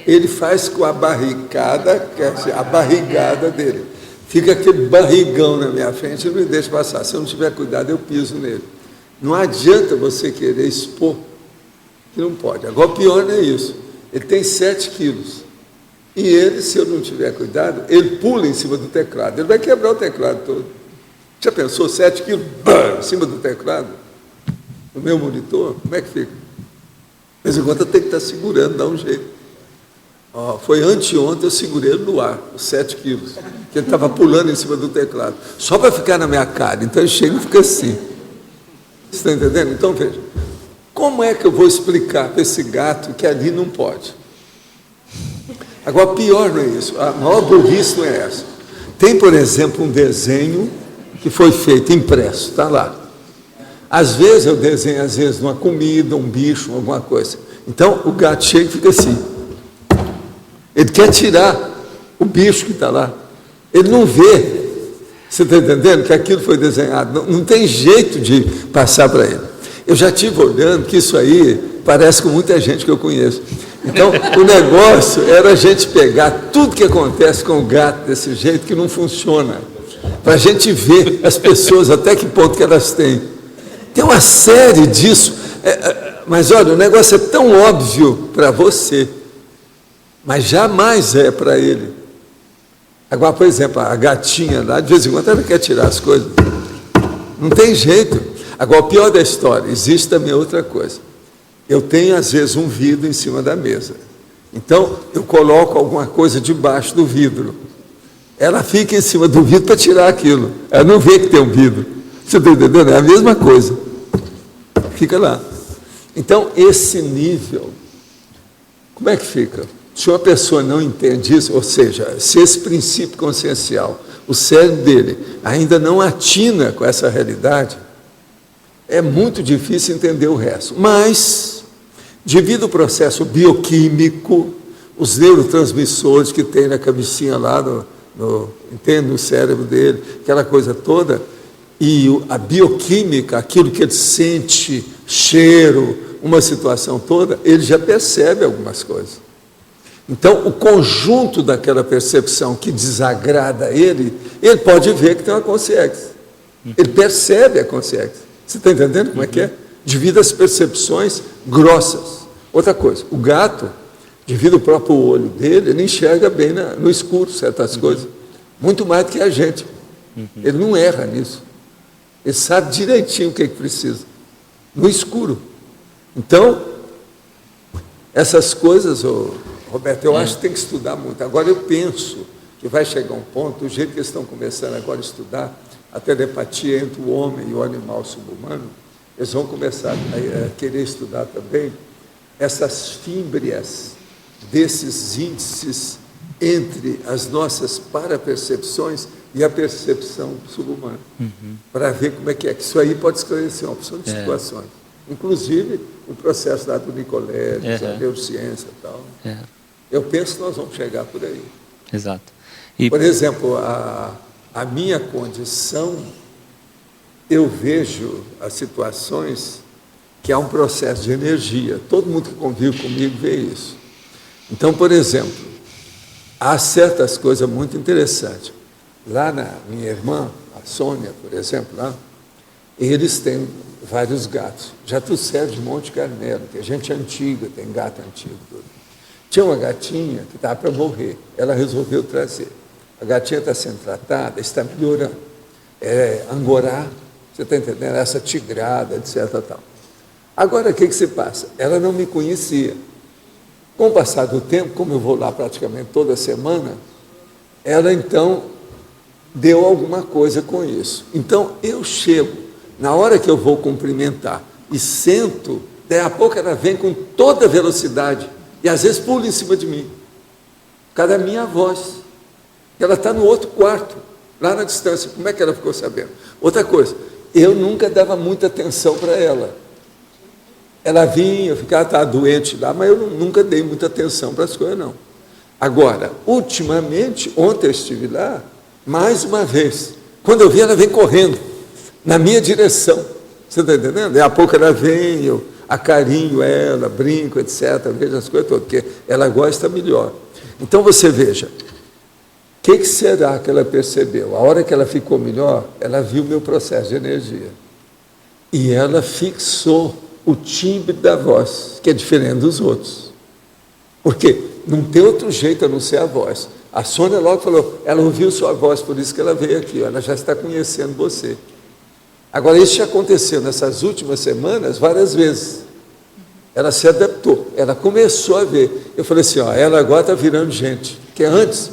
Ele faz com a barricada, a barrigada dele. Fica aquele barrigão na minha frente e não me deixa passar. Se eu não tiver cuidado, eu piso nele. Não adianta você querer expor, que não pode. Agora, o pior não é isso. Ele tem 7 quilos. E ele, se eu não tiver cuidado, ele pula em cima do teclado. Ele vai quebrar o teclado todo. Já pensou 7 quilos em cima do teclado? No meu monitor? Como é que fica? Mas enquanto eu tenho que estar segurando, dá um jeito. Foi anteontem, eu segurei ele no ar, os 7 quilos. Que ele estava pulando em cima do teclado. Só para ficar na minha cara. Então ele chega e fica assim. Você está entendendo? Então, veja, como é que eu vou explicar para esse gato que ali não pode? Agora, pior não é isso, a maior burrice não é essa. Tem, por exemplo, um desenho que foi feito, impresso, está lá. Às vezes eu desenho, uma comida, um bicho, alguma coisa. Então, o gato chega e fica assim. Ele quer tirar o bicho que está lá. Ele não vê. Você está entendendo que aquilo foi desenhado? Não tem jeito de passar para ele. Eu já estive olhando que isso aí parece com muita gente que eu conheço. Então, o negócio era a gente pegar tudo que acontece com o gato desse jeito que não funciona, para a gente ver as pessoas até que ponto que elas têm. Tem uma série disso. Mas, olha, o negócio é tão óbvio para você, mas jamais é para ele. Agora, por exemplo, a gatinha lá, de vez em quando ela quer tirar as coisas. Não tem jeito. Agora, o pior da história, existe também outra coisa. Eu tenho, às vezes, um vidro em cima da mesa. Então, eu coloco alguma coisa debaixo do vidro. Ela fica em cima do vidro para tirar aquilo. Ela não vê que tem um vidro. Você está entendendo? É a mesma coisa. Fica lá. Então, esse nível, como é que fica? Se uma pessoa não entende isso, ou seja, se esse princípio consciencial, o cérebro dele ainda não atina com essa realidade, é muito difícil entender o resto. Mas, devido ao processo bioquímico, os neurotransmissores que tem na cabecinha lá, no cérebro dele, aquela coisa toda, e a bioquímica, aquilo que ele sente, cheiro, uma situação toda, ele já percebe algumas coisas. Então, o conjunto daquela percepção que desagrada ele pode ver que tem uma consciência. Ele percebe a consciência. Você está entendendo como é que é? Devido às percepções grossas. Outra coisa, o gato, devido ao próprio olho dele, ele enxerga bem no escuro certas coisas. Muito mais do que a gente. Ele não erra nisso. Ele sabe direitinho o que precisa. No escuro. Então, essas coisas, Roberto, eu acho que tem que estudar muito. Agora, eu penso que vai chegar um ponto, do jeito que eles estão começando agora a estudar, a telepatia entre o homem e o animal subhumano, eles vão começar a querer estudar também essas fímbrias desses índices entre as nossas parapercepções e a percepção subhumana, para ver como é que isso aí pode esclarecer uma opção de situações. Inclusive, o processo lá do Nicoleles, a neurociência e tal. Eu penso que nós vamos chegar por aí. Exato. Por exemplo, a minha condição, eu vejo as situações que há um processo de energia. Todo mundo que convive comigo vê isso. Então, por exemplo, há certas coisas muito interessantes. Lá na minha irmã, a Sônia, por exemplo, lá, eles têm vários gatos. Já trouxeram de Monte Carmelo, que é gente antiga, tem gato antigo. Tudo. Tinha uma gatinha que estava para morrer. Ela resolveu trazer. A gatinha está sendo tratada, está melhorando. É angorá, você está entendendo? Essa tigrada, etc. Tal. Agora, o que se passa? Ela não me conhecia. Com o passar do tempo, como eu vou lá praticamente toda semana, ela então deu alguma coisa com isso. Então, eu chego, na hora que eu vou cumprimentar e sento, daí a pouco ela vem com toda velocidade e às vezes pula em cima de mim, por causa da minha voz. Ela está no outro quarto, lá na distância. Como é que ela ficou sabendo? Outra coisa, eu nunca dava muita atenção para ela. Ela vinha, eu ficava, estava doente lá, mas eu nunca dei muita atenção para as coisas, não. Agora, ultimamente, ontem eu estive lá, mais uma vez. Quando eu vi, ela vem correndo, na minha direção. Você está entendendo? Daí a pouco ela vem, eu acarinho ela, brinco, etc. Vejo as coisas todas, porque ela gosta melhor. Então, você veja, o que será que ela percebeu? A hora que ela ficou melhor, ela viu o meu processo de energia. E ela fixou o timbre da voz, que é diferente dos outros. Por quê? Não tem outro jeito a não ser a voz. A Sônia logo falou, ela ouviu sua voz, por isso que ela veio aqui, ela já está conhecendo você. Agora, isso já aconteceu nessas últimas semanas várias vezes. Ela se adaptou, ela começou a ver. Eu falei assim, ela agora está virando gente, porque antes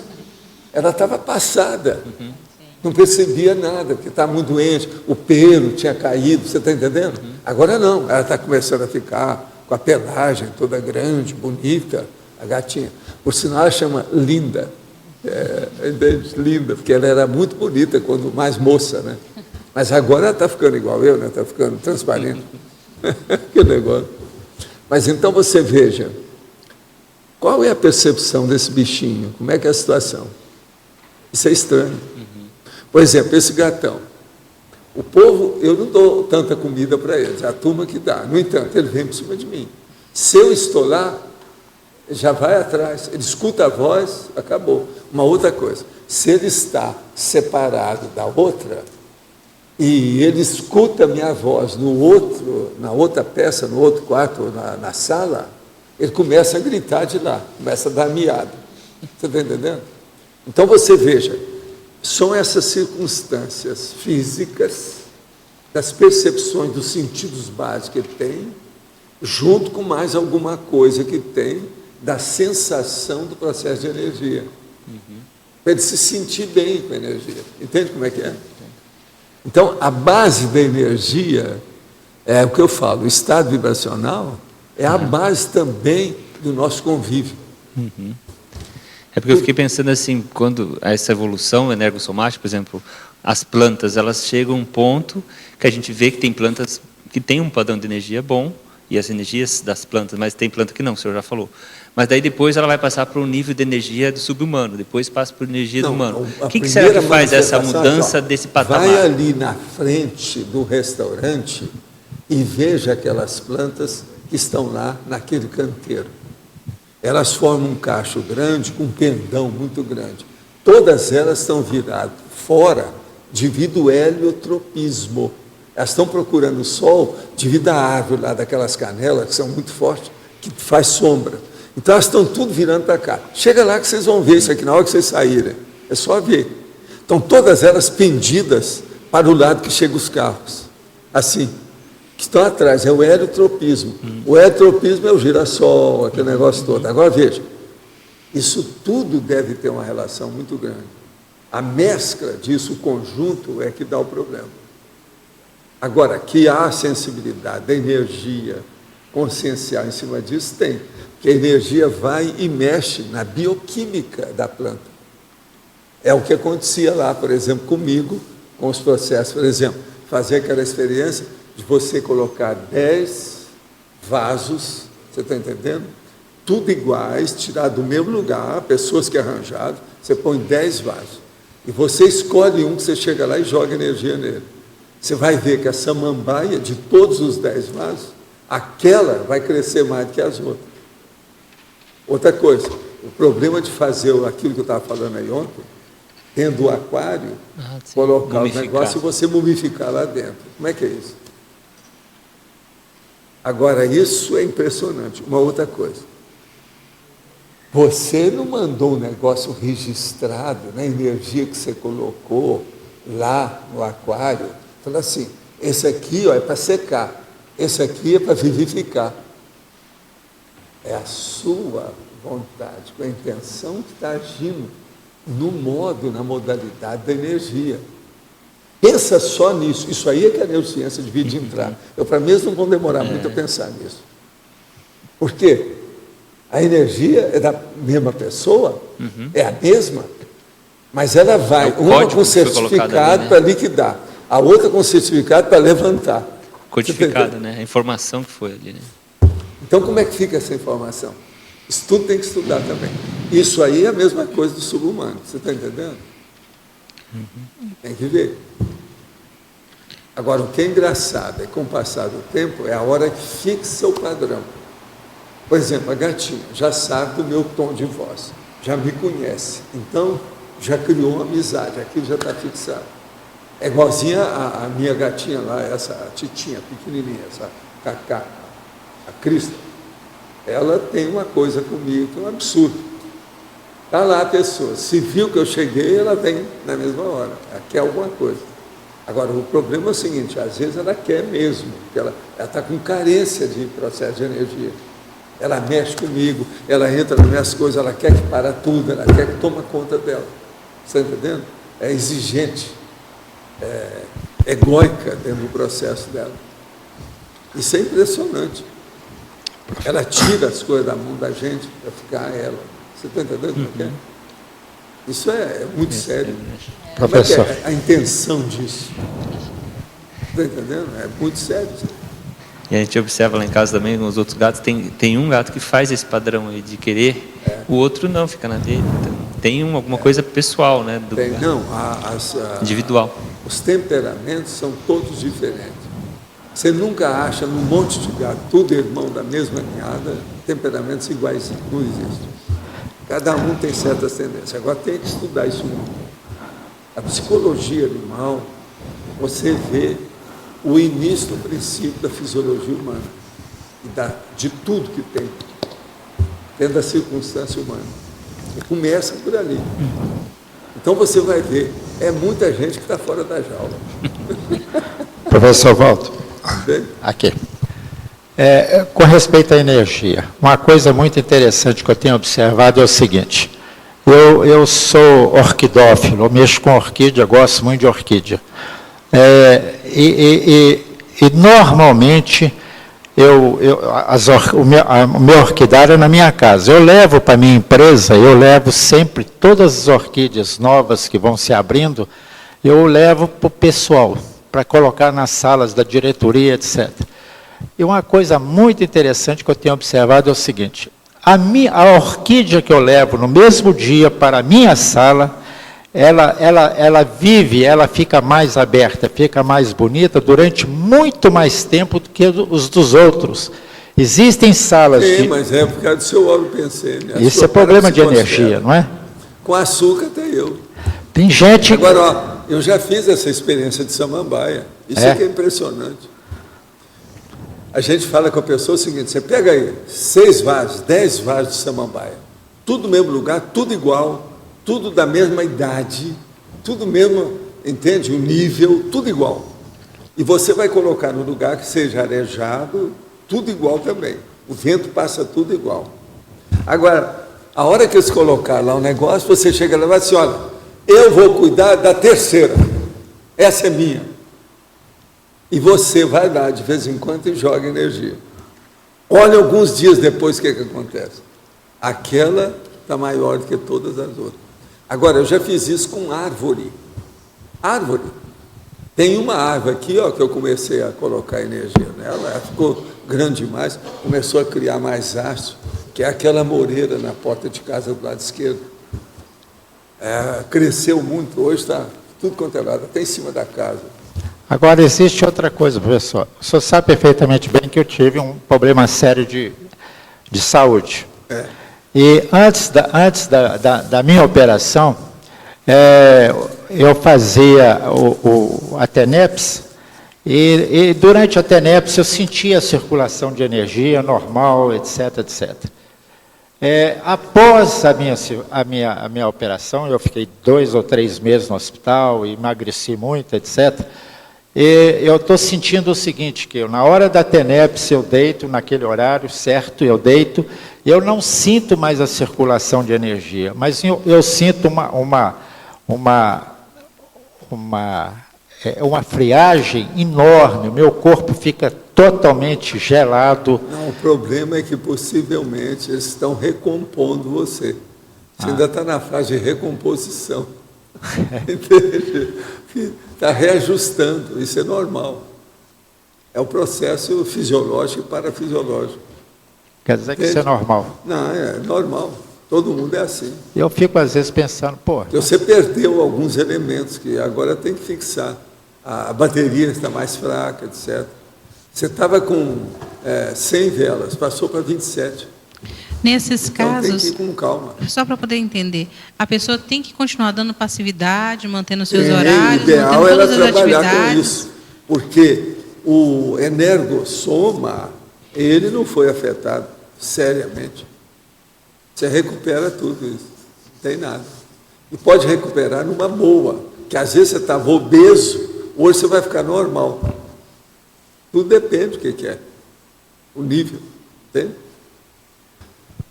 ela estava passada, não percebia nada, porque estava muito doente, o pelo tinha caído, você está entendendo? Agora não, ela está começando a ficar com a pelagem toda grande, bonita, a gatinha. Por sinal, ela chama Linda, Linda, porque ela era muito bonita quando mais moça, né? Mas agora ela está ficando igual eu, né? Está ficando transparente. Que negócio. Mas então você veja, qual é a percepção desse bichinho? Como é que é a situação? Isso é estranho. Por exemplo, esse gatão. O povo, eu não dou tanta comida para eles, é a turma que dá. No entanto, ele vem por cima de mim. Se eu estou lá, ele já vai atrás, ele escuta a voz, acabou. Uma outra coisa, se ele está separado da outra, e ele escuta a minha voz na outra peça, no outro quarto, na sala, ele começa a gritar de lá, começa a dar miada. Você está entendendo? Então você veja, são essas circunstâncias físicas, das percepções dos sentidos básicos que ele tem, junto com mais alguma coisa que tem da sensação do processo de energia. Para ele se sentir bem com a energia. Entende como é que é? Então, a base da energia, é o que eu falo, o estado vibracional, é a base também do nosso convívio. É porque eu fiquei pensando assim, quando essa evolução energossomática, por exemplo, as plantas, elas chegam a um ponto que a gente vê que tem plantas que têm um padrão de energia bom, e as energias das plantas, mas tem planta que não, o senhor já falou. Mas daí depois ela vai passar para um nível de energia do subhumano, depois passa para a energia do humano. O que será que faz essa mudança desse patamar? Vai ali na frente do restaurante e veja aquelas plantas que estão lá naquele canteiro. Elas formam um cacho grande, com um pendão muito grande. Todas elas estão viradas fora devido ao heliotropismo. Elas estão procurando o sol devido à árvore lá, daquelas canelas que são muito fortes, que faz sombra. Então elas estão tudo virando para cá. Chega lá que vocês vão ver isso aqui na hora que vocês saírem. É só ver. Estão todas elas pendidas para o lado que chegam os carros. Assim. Que estão atrás, é o heliotropismo. O heliotropismo é o girassol, aquele negócio todo. Agora veja, Isso tudo deve ter uma relação muito grande. A mescla disso, o conjunto, é que dá o problema. Agora, que há sensibilidade da energia consciencial em cima disso, tem. Porque a energia vai e mexe na bioquímica da planta. É o que acontecia lá, por exemplo, comigo, com os processos. Por exemplo, fazer aquela experiência de você colocar 10 vasos, você está entendendo? Tudo iguais, tirado do mesmo lugar, pessoas que arranjaram, você põe 10 vasos. E você escolhe um que você chega lá e joga energia nele. Você vai ver que a samambaia, de todos os 10 vasos, aquela vai crescer mais do que as outras. Outra coisa, o problema de fazer aquilo que eu estava falando aí ontem, dentro do aquário, colocar o negócio e você mumificar lá dentro. Como é que é isso? Agora, isso é impressionante. Uma outra coisa. Você não mandou um negócio registrado na energia que você colocou lá no aquário. Falou assim, esse aqui é para secar, esse aqui é para vivificar. É a sua vontade, com a intenção que está agindo no modo, na modalidade da energia. Pensa só nisso. Isso aí é que a neurociência devia entrar. Eu, para mim, não vão demorar muito a pensar nisso. Por quê? A energia é da mesma pessoa, é a mesma, mas ela vai, uma com certificado para liquidar, a outra com certificado para levantar. Codificada, né? A informação que foi ali, né? Então, como é que fica essa informação? Isso tudo tem que estudar também. Isso aí é a mesma coisa do subhumano, você está entendendo? Tem que ver. Agora, o que é engraçado é que, com o passar do tempo, é a hora que fixa o padrão. Por exemplo, a gatinha já sabe do meu tom de voz, já me conhece, então já criou uma amizade, aquilo já está fixado. É igualzinha a minha gatinha lá, essa titinha pequenininha, essa Cacá, a Crista. Ela tem uma coisa comigo que é um absurdo. Está lá a pessoa, se viu que eu cheguei, ela vem na mesma hora, ela quer alguma coisa. Agora, o problema é o seguinte, às vezes ela quer mesmo, porque ela está com carência de processo de energia. Ela mexe comigo, ela entra nas minhas coisas, ela quer que para tudo, ela quer que tome conta dela. Você está entendendo? É exigente, é egóica dentro do processo dela. Isso é impressionante. Ela tira as coisas da mão da gente para ficar ela. Você está entendendo como é que é? Isso é muito sério. Professor. Como é que é a intenção disso? Está entendendo? É muito sério. E a gente observa lá em casa também, nos outros gatos, tem um gato que faz esse padrão aí de querer, o outro não, fica na dele. Então, tem alguma coisa pessoal, né? Do gato. Não, individual. Os temperamentos são todos diferentes. Você nunca acha num monte de gato, tudo irmão da mesma ninhada, temperamentos iguais, não existe. Cada um tem certas tendências. Agora tem que estudar isso muito. A psicologia animal, você vê o início do princípio da fisiologia humana, e de tudo que tem, dentro da circunstância humana. E começa por ali. Então você vai ver, é muita gente que está fora da jaula. Professor Walter, aqui. Com respeito à energia, uma coisa muito interessante que eu tenho observado é o seguinte, eu sou orquidófilo, eu mexo com orquídea, gosto muito de orquídea. E normalmente o meu orquidário é na minha casa. Eu levo para a minha empresa, eu levo sempre todas as orquídeas novas que vão se abrindo, eu levo para o pessoal, para colocar nas salas da diretoria, etc. E uma coisa muito interessante que eu tenho observado é o seguinte, a orquídea que eu levo no mesmo dia para a minha sala, ela vive, ela fica mais aberta, fica mais bonita durante muito mais tempo do que os dos outros. Existem salas Sim, mas é por causa do seu óleo pensene. Isso é problema de energia, não é? Com açúcar até eu. Tem gente... Agora, ó, eu já fiz essa experiência de samambaia. Isso é que é impressionante. A gente fala com a pessoa o seguinte, você pega aí 6 vasos, 10 vasos de samambaia, tudo no mesmo lugar, tudo igual, tudo da mesma idade, tudo mesmo, entende? O nível, tudo igual. E você vai colocar no lugar que seja arejado, tudo igual também. O vento passa tudo igual. Agora, A hora que eles colocaram lá o negócio, você chega lá e vai assim, olha, eu vou cuidar da terceira. Essa é minha. E você vai lá de vez em quando e joga energia. Olha alguns dias depois o que acontece. Aquela está maior do que todas as outras. Agora, eu já fiz isso com árvore. Árvore. Tem uma árvore aqui, ó, que eu comecei a colocar energia nela, ela ficou grande demais, começou a criar mais haste, que é aquela moreira na porta de casa do lado esquerdo. Cresceu muito, hoje está tudo quanto é lado, até em cima da casa. Agora, existe outra coisa, professor. O senhor sabe perfeitamente bem que eu tive um problema sério de saúde. E antes da minha operação, eu fazia a TENEPS, e durante a TENEPS eu sentia a circulação de energia normal, etc, etc. Após a minha operação, eu fiquei 2 ou 3 meses no hospital, emagreci muito, etc. E eu estou sentindo o seguinte, que na hora da TENEPS eu deito, naquele horário certo, eu deito, e eu não sinto mais a circulação de energia, mas eu sinto uma friagem enorme, o meu corpo fica totalmente gelado. Não, o problema é que possivelmente eles estão recompondo você. Você ainda está na fase de recomposição. Entende? Está reajustando, isso é normal. É o processo fisiológico e parafisiológico. Quer dizer que isso é normal? Não, é normal. Todo mundo é assim. Eu fico às vezes pensando, pô... Você perdeu alguns elementos que agora tem que fixar. A bateria está mais fraca, etc. Você estava com 100 velas, passou para 27. Nesses então, casos, tem que ir com calma. Só para poder entender, a pessoa tem que continuar dando passividade, mantendo os seus horários, o ideal mantendo era todas as trabalhar atividades. com isso, porque o energossoma, ele não foi afetado seriamente. Você recupera tudo isso, não tem nada. E pode recuperar numa boa, que às vezes você estava obeso, hoje você vai ficar normal. Tudo depende do que é, o nível, entende?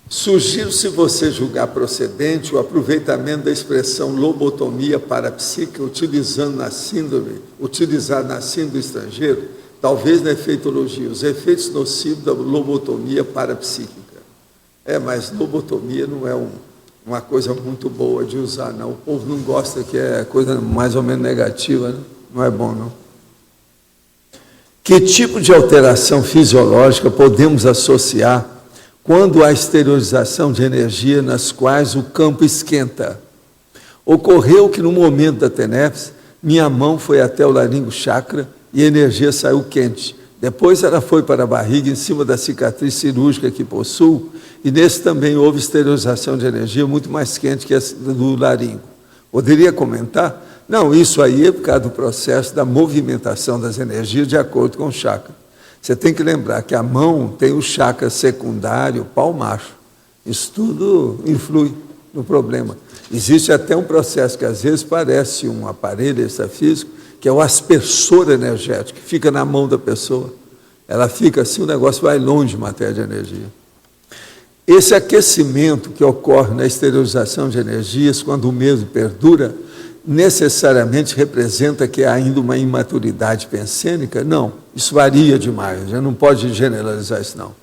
Sugiro, se você julgar procedente, o aproveitamento da expressão lobotomia parapsíquica utilizada na síndrome estrangeiro, talvez na efeitologia, os efeitos nocivos da lobotomia parapsíquica. Mas lobotomia não é uma coisa muito boa de usar, não. O povo não gosta, que é coisa mais ou menos negativa, né? Não é bom, não. Que tipo de alteração fisiológica podemos associar quando há exteriorização de energia nas quais o campo esquenta? Ocorreu que no momento da TENEPS, minha mão foi até o laringo chakra e a energia saiu quente. Depois ela foi para a barriga, em cima da cicatriz cirúrgica que possuo, e nesse também houve exteriorização de energia muito mais quente que a do laringo. Poderia comentar? Não, isso aí é por causa do processo da movimentação das energias de acordo com o chakra. Você tem que lembrar que a mão tem o chakra secundário, pau macho. Isso tudo influi no problema. Existe até um processo que às vezes parece um aparelho extrafísico, que é o aspersor energético, que fica na mão da pessoa. Ela fica assim, o negócio vai longe em matéria de energia. Esse aquecimento que ocorre na exteriorização de energias, quando o mesmo perdura, necessariamente representa que há ainda uma imaturidade pensênica? Não, isso varia demais, já não pode generalizar isso não.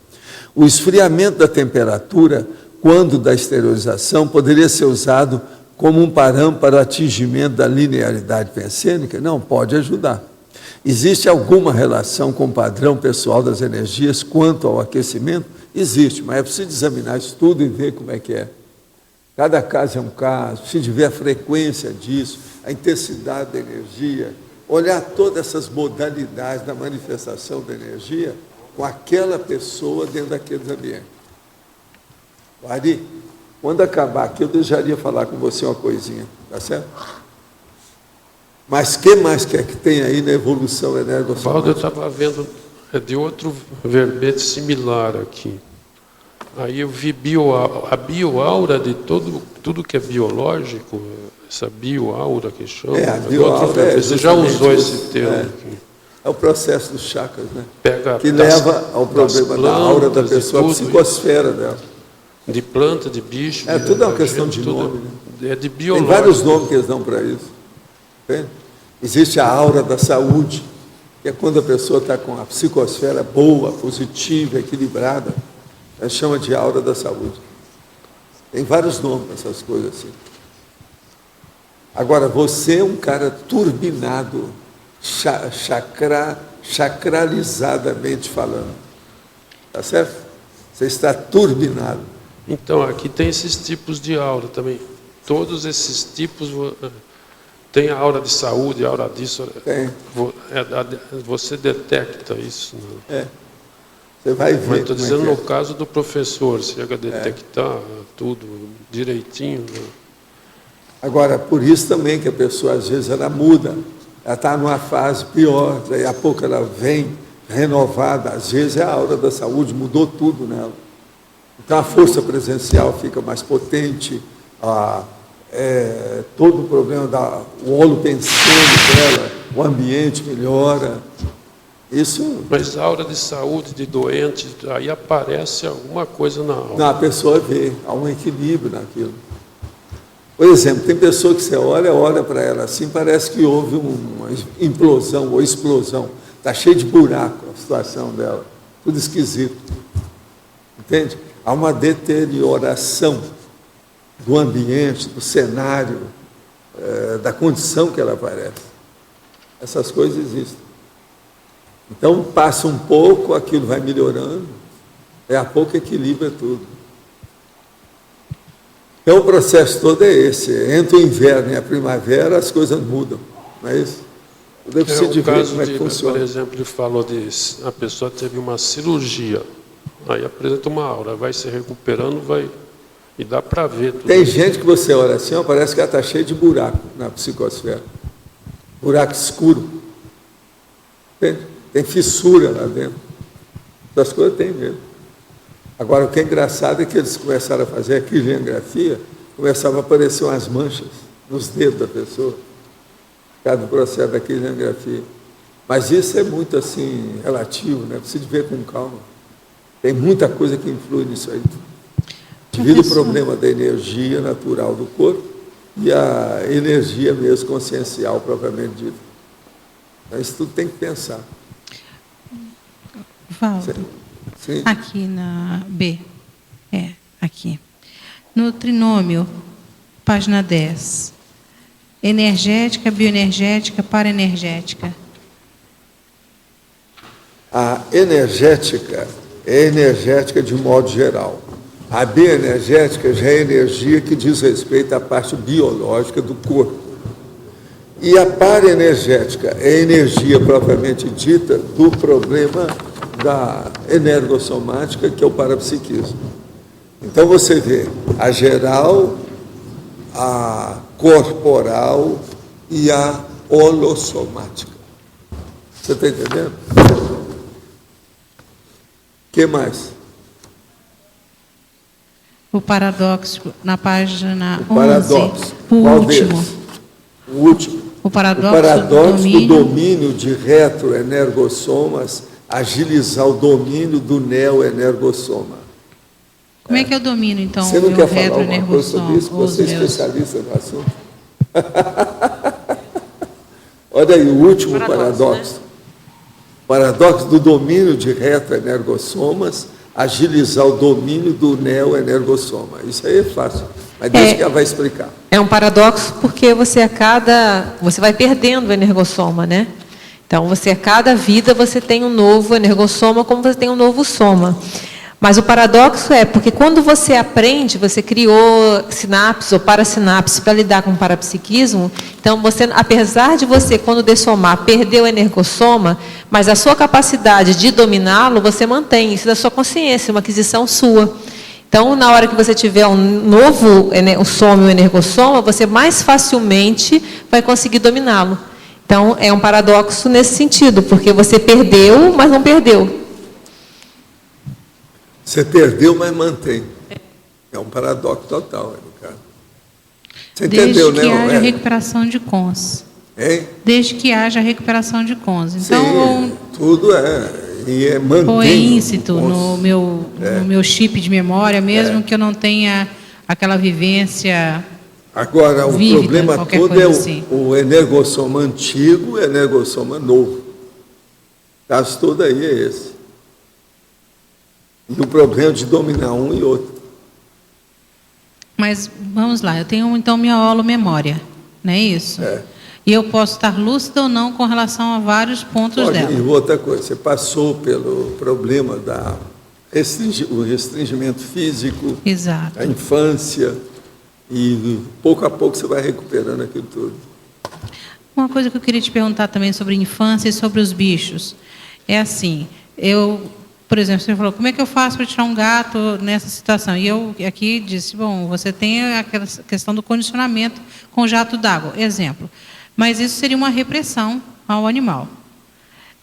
O esfriamento da temperatura, quando da exteriorização, poderia ser usado como um parâmetro para o atingimento da linearidade pensênica? Não, pode ajudar. Existe alguma relação com o padrão pessoal das energias quanto ao aquecimento? Existe, mas é preciso examinar isso tudo e ver como é que é. Cada caso é um caso, precisa ver a frequência disso, a intensidade da energia, olhar todas essas modalidades da manifestação da energia com aquela pessoa dentro daqueles ambientes. Ari, quando acabar aqui, eu desejaria falar com você uma coisinha, tá certo? Mas o que mais quer que tem aí na evolução energossomática? Valdo, eu estava vendo de outro verbete similar aqui. Aí eu vi a bioaura de tudo que é biológico, essa bioaura que chama. A bioaura você já usou esse termo aqui. É o processo dos chakras, né? Pega que leva ao problema da aura da pessoa, a psicosfera dela. De planta, de bicho. Tudo é uma questão de nome. É de Tem biológico. vários nomes que eles dão para isso. Entende? Existe a aura da saúde, que é quando a pessoa está com a psicosfera boa, positiva, equilibrada. Ela chama de aura da saúde. Tem vários nomes para essas coisas assim. Agora, você é um cara turbinado, chacralizadamente falando. Tá certo? Você está turbinado. Então, aqui tem esses tipos de aura também. Todos esses tipos, tem a aura de saúde, a aura disso. Tem. Você detecta isso. Né? Você vai ver. Mas estou dizendo no caso do professor, chega a detectar tudo direitinho. Né? Agora, por isso também que a pessoa, às vezes, ela muda. Ela está numa fase pior, daí a pouco ela vem renovada. Às vezes é a aura da saúde, mudou tudo nela. Então a força presencial fica mais potente, todo o problema o holopensene dela, o ambiente melhora. Isso. Mas a aura de saúde de doente, aí aparece alguma coisa na aura. Não, a pessoa vê, há um equilíbrio naquilo. Por exemplo, tem pessoa que você olha para ela assim, parece que houve uma implosão ou explosão. Está cheio de buraco a situação dela, tudo esquisito. Entende? Há uma deterioração do ambiente, do cenário, da condição que ela aparece. Essas coisas existem. Então, passa um pouco, aquilo vai melhorando, a pouco equilibra tudo. Então, o processo todo é esse. Entre o inverno e a primavera, as coisas mudam. Não é isso? Eu preciso de ver como é que funciona. Por exemplo, ele falou a pessoa teve uma cirurgia, aí apresenta uma aura, vai se recuperando, e dá para ver tudo. Tem gente que você olha assim, parece que ela está cheia de buraco na psicosfera. Buraco escuro. Tem fissura lá dentro. Essas coisas tem mesmo. Agora, o que é engraçado é que eles começaram a fazer a criogeniografia, começavam a aparecer umas manchas nos dedos da pessoa, por causa do processo da criogeniografia. Mas isso é muito assim, relativo, né? Precisa ver com calma. Tem muita coisa que influi nisso aí. Devido ao problema da energia natural do corpo e a energia mesmo consciencial, propriamente dita. Então, isso tudo tem que pensar. Valdo, sim. Aqui na B, aqui. No trinômio, página 10. Energética, bioenergética, paraenergética. A energética é energética de modo geral. A bioenergética já é energia que diz respeito à parte biológica do corpo. E a paraenergética é energia propriamente dita do problema da energossomática, que é o parapsiquismo. Então você vê a geral, a corporal e a holossomática. Você está entendendo? O que mais? O paradoxo, na página 11. O paradoxo. O Qual último. deles? O último. O paradoxo do domínio de retroenergossomas agilizar o domínio do neoenergossoma. Como é que é o domínio, então? Você não quer falar alguma coisa retroenergossoma, sobre isso? Você é os especialista no assunto. Olha aí, o último paradoxo. Né? Paradoxo do domínio de retroenergossomas agilizar o domínio do neoenergossoma. Isso aí é fácil, mas deixa que ela vai explicar. É um paradoxo porque você vai perdendo o energossoma, né? Então, a cada vida você tem um novo energossoma, como você tem um novo soma. Mas o paradoxo é porque quando você aprende, você criou sinapses ou parasinapses para lidar com o parapsiquismo, então você, apesar de você, quando dessomar, perder o energossoma, mas a sua capacidade de dominá-lo, você mantém. Isso da sua consciência, uma aquisição sua. Então, na hora que você tiver um novo soma e um energossoma, você mais facilmente vai conseguir dominá-lo. Então, é um paradoxo nesse sentido, porque você perdeu, mas não perdeu. Você perdeu, mas mantém. É um paradoxo total, no caso. Você entendeu, né? Desde que haja recuperação de cons. Hein? Desde que haja recuperação de cons. Então, sim, tudo é. E mantém. Ou é íncito no meu chip de memória, mesmo que eu não tenha aquela vivência. Agora, o vívida, problema todo coisa é assim. o energossoma antigo e o energossoma novo. O caso todo aí é esse. E o problema de dominar um e outro. Mas vamos lá, eu tenho então minha holomemória, não é isso? É. E eu posso estar lúcida ou não com relação a vários pontos dela. E outra coisa, você passou pelo problema o restringimento físico, Exato. a infância, e pouco a pouco você vai recuperando aquilo tudo. Uma coisa que eu queria te perguntar também sobre infância e sobre os bichos. É assim, por exemplo, você falou, como é que eu faço para tirar um gato nessa situação? E eu aqui disse, bom, você tem aquela questão do condicionamento com jato d'água, exemplo. Mas isso seria uma repressão ao animal.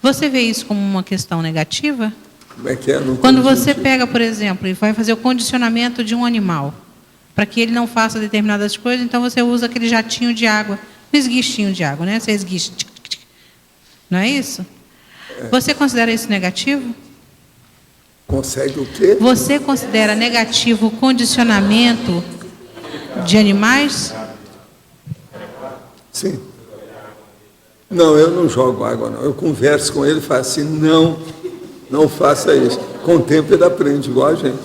Você vê isso como uma questão negativa? Como é que é? Não Quando entendi. você pega, por exemplo, e vai fazer o condicionamento de um animal, para que ele não faça determinadas coisas, então você usa aquele jatinho de água, um esguichinho de água, né? Você esguicha. Não é isso? Você considera isso negativo? Consegue o quê? Você considera negativo o condicionamento de animais? Sim. Não, eu não jogo água, não. Eu converso com ele e falo assim, não faça isso. Com o tempo ele aprende igual a gente.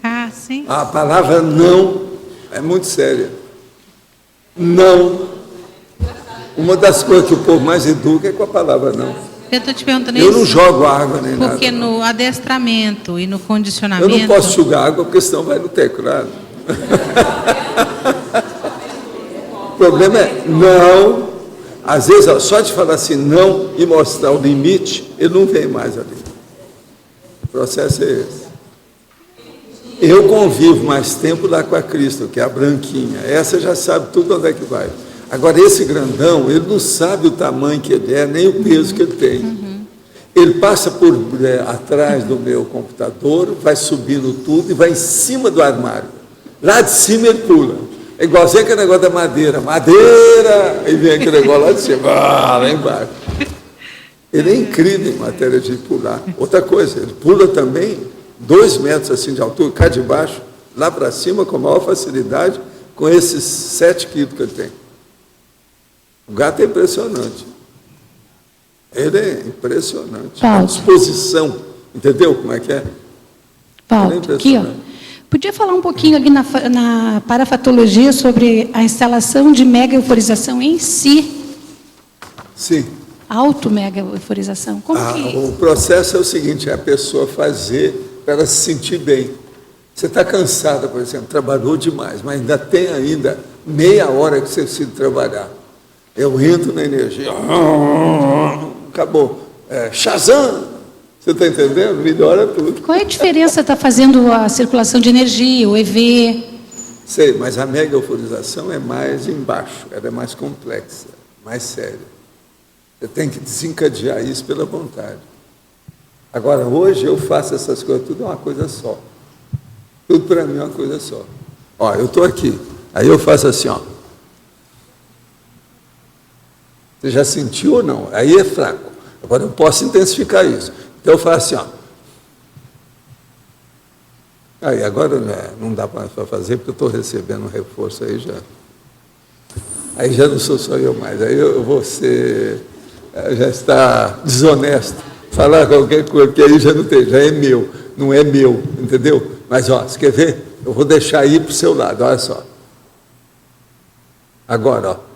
Ah, sim. A palavra não é muito séria. Não. Uma das coisas que o povo mais educa é com a palavra não. Eu estou te perguntando Eu isso. não jogo água nem nada. Porque no adestramento e no condicionamento. Eu não posso jogar água porque senão vai no teclado. O problema é não. Às vezes, só de falar assim não e mostrar o limite, ele não vem mais ali. O processo é esse. Eu convivo mais tempo lá com a Cristo, que é a branquinha. Essa já sabe tudo onde é que vai. Agora, esse grandão, ele não sabe o tamanho que ele é, nem o peso que ele tem. Ele passa por atrás do meu computador, vai subindo tudo e vai em cima do armário. Lá de cima ele pula. É igualzinho aquele negócio da madeira. Madeira! E vem aquele negócio lá de cima, lá embaixo. Ele é incrível em matéria de pular. Outra coisa, ele pula também 2 metros assim de altura, cai de baixo, lá para cima com a maior facilidade, com esses 7 quilos que ele tem. O gato é impressionante. Ele é impressionante. A disposição, entendeu como é que é? Paulo, aqui, ó. Podia falar um pouquinho ali na parafatologia sobre a instalação de mega-euforização em si? Sim. Auto-mega-euforização. Como que... O processo é o seguinte, é a pessoa fazer para ela se sentir bem. Você está cansada, por exemplo, trabalhou demais, mas ainda tem meia hora que você precisa trabalhar. Eu entro na energia, acabou. Shazam! Você está entendendo? Melhora tudo. Qual é a diferença? Está fazendo a circulação de energia, o EV? Sei, mas a mega-euforização é mais embaixo, ela é mais complexa, mais séria. Você tem que desencadear isso pela vontade. Agora, hoje eu faço essas coisas, tudo é uma coisa só. Tudo para mim é uma coisa só. Ó, eu estou aqui, aí eu faço assim, ó. Você já sentiu ou não? Aí é fraco. Agora eu posso intensificar isso. Então eu faço assim, ó. Aí agora não dá para fazer, porque eu estou recebendo um reforço aí já. Aí já não sou só eu mais. Aí eu vou ser, já está desonesto. Falar qualquer coisa, porque aí já não tem, já é meu, não é meu, entendeu? Mas ó, você quer ver? Eu vou deixar aí para o seu lado, olha só. Agora, ó.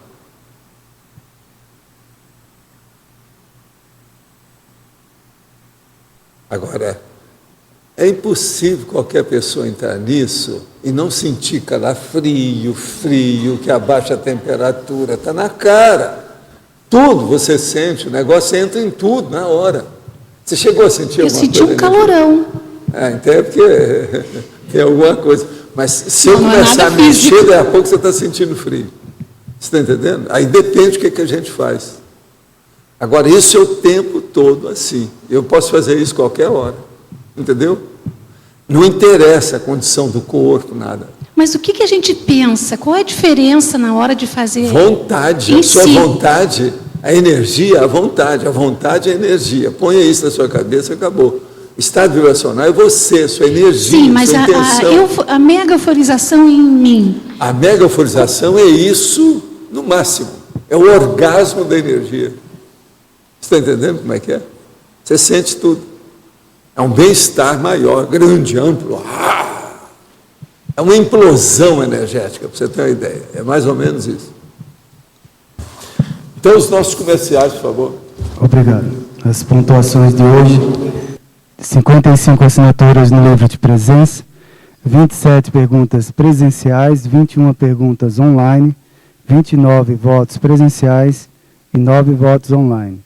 Agora, é impossível qualquer pessoa entrar nisso e não sentir calafrio, frio, que abaixa a temperatura, está na cara. Tudo você sente, o negócio entra em tudo na hora. Você chegou a sentir alguma coisa? Eu senti um calorão. Então é porque tem alguma coisa. Mas se eu começar a mexer, daqui a pouco você está sentindo frio. Você está entendendo? Aí depende do que a gente faz. Agora, isso é o tempo todo assim. Eu posso fazer isso qualquer hora. Entendeu? Não interessa a condição do corpo, nada. Mas o que a gente pensa? Qual é a diferença na hora de fazer? Vontade. A sua vontade, A energia, a vontade é energia. Ponha isso na sua cabeça e acabou. Estado vibracional é você, sua energia, Sim, mas sua intenção. a megaforização em mim. A megaforização é isso no máximo. É o orgasmo da energia. Você está entendendo como é que é? Você sente tudo. É um bem-estar maior, grande, amplo. É uma implosão energética, para você ter uma ideia. É mais ou menos isso. Então, os nossos comerciais, por favor. Obrigado. As pontuações de hoje: 55 assinaturas no livro de presença, 27 perguntas presenciais, 21 perguntas online, 29 votos presenciais e 9 votos online.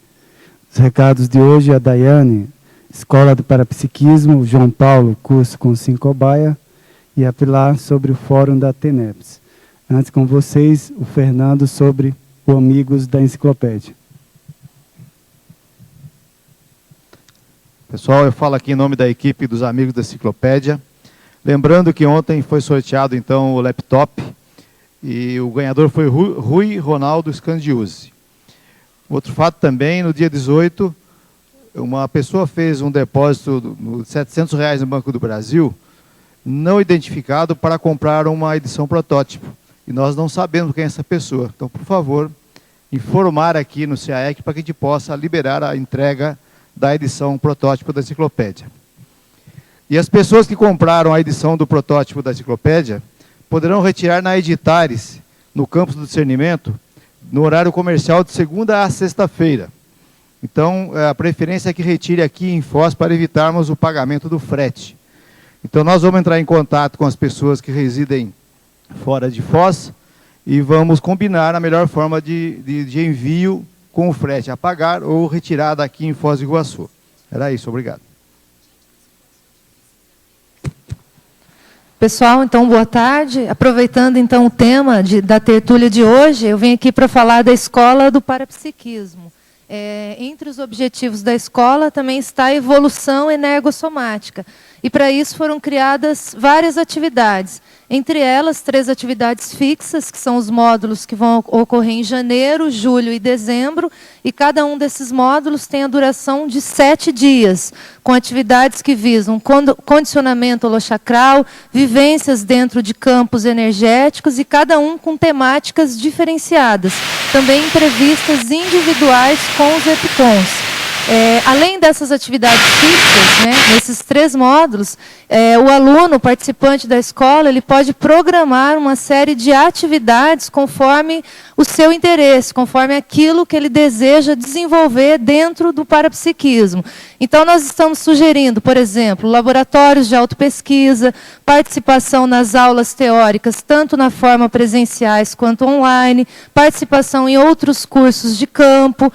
Os recados de hoje: a Daiane, Escola do Parapsiquismo, o João Paulo, curso com Sincobaia, e a Pilar sobre o Fórum da TENEPS. Antes com vocês, o Fernando sobre o Amigos da Enciclopédia. Pessoal, eu falo aqui em nome da equipe dos Amigos da Enciclopédia. Lembrando que ontem foi sorteado, então, o laptop, e o ganhador foi Rui Ronaldo Scandiuzzi. Outro fato também, no dia 18, uma pessoa fez um depósito de R$700 no Banco do Brasil, não identificado, para comprar uma edição protótipo. E nós não sabemos quem é essa pessoa. Então, por favor, informar aqui no CAEC para que a gente possa liberar a entrega da edição protótipo da enciclopédia. E as pessoas que compraram a edição do protótipo da enciclopédia poderão retirar na Editares, no campus do discernimento, no horário comercial de segunda a sexta-feira. Então, a preferência é que retire aqui em Foz para evitarmos o pagamento do frete. Então, nós vamos entrar em contato com as pessoas que residem fora de Foz e vamos combinar a melhor forma de envio com o frete a pagar ou retirada aqui em Foz do Iguaçu. Era isso, obrigado. Pessoal, então, boa tarde. Aproveitando, então, o tema da tertúlia de hoje, eu venho aqui para falar da Escola do Parapsiquismo. Entre os objetivos da escola também está a evolução energossomática. E, para isso, foram criadas várias atividades. Entre elas, 3 atividades fixas, que são os módulos que vão ocorrer em janeiro, julho e dezembro, e cada um desses módulos tem a duração de 7 dias, com atividades que visam condicionamento holochacral, vivências dentro de campos energéticos, e cada um com temáticas diferenciadas. Também entrevistas individuais com os epicons. Além dessas atividades fixas, né, nesses 3 módulos, o aluno, o participante da escola, ele pode programar uma série de atividades conforme o seu interesse, conforme aquilo que ele deseja desenvolver dentro do parapsiquismo. Então, nós estamos sugerindo, por exemplo, laboratórios de autopesquisa, participação nas aulas teóricas, tanto na forma presenciais quanto online, participação em outros cursos de campo,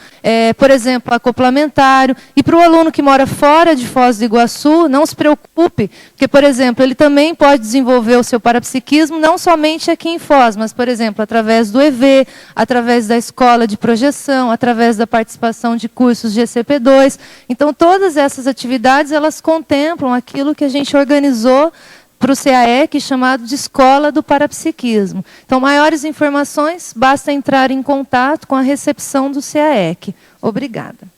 por exemplo, acoplamentário. E para o aluno que mora fora de Foz do Iguaçu, não se preocupe, porque, por exemplo, ele também pode desenvolver o seu parapsiquismo, não somente aqui em Foz, mas, por exemplo, através do EV, através da escola de projeção, através da participação de cursos de ECP2. Então, todas essas atividades, elas contemplam aquilo que a gente organizou para o CAEC, chamado de Escola do Parapsiquismo. Então, maiores informações, basta entrar em contato com a recepção do CAEC. Obrigada.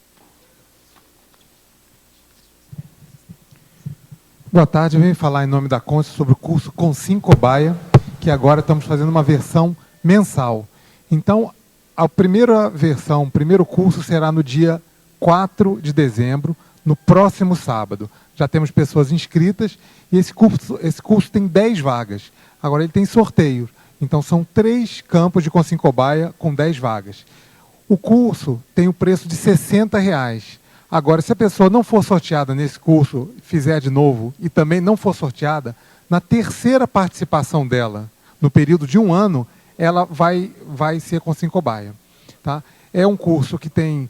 Boa tarde, eu venho falar em nome da Conce sobre o curso com Sincobaia, que agora estamos fazendo uma versão mensal. Então, a primeira versão, o primeiro curso será no dia 4 de dezembro, no próximo sábado. Já temos pessoas inscritas e esse curso tem 10 vagas. Agora ele tem sorteio, então são 3 campos de Consincobaia com 10 vagas. O curso tem o preço de R$60. Agora, se a pessoa não for sorteada nesse curso, fizer de novo e também não for sorteada, na terceira participação dela, no período de 1 ano, ela vai ser Consincobaia. Tá? É um curso que tem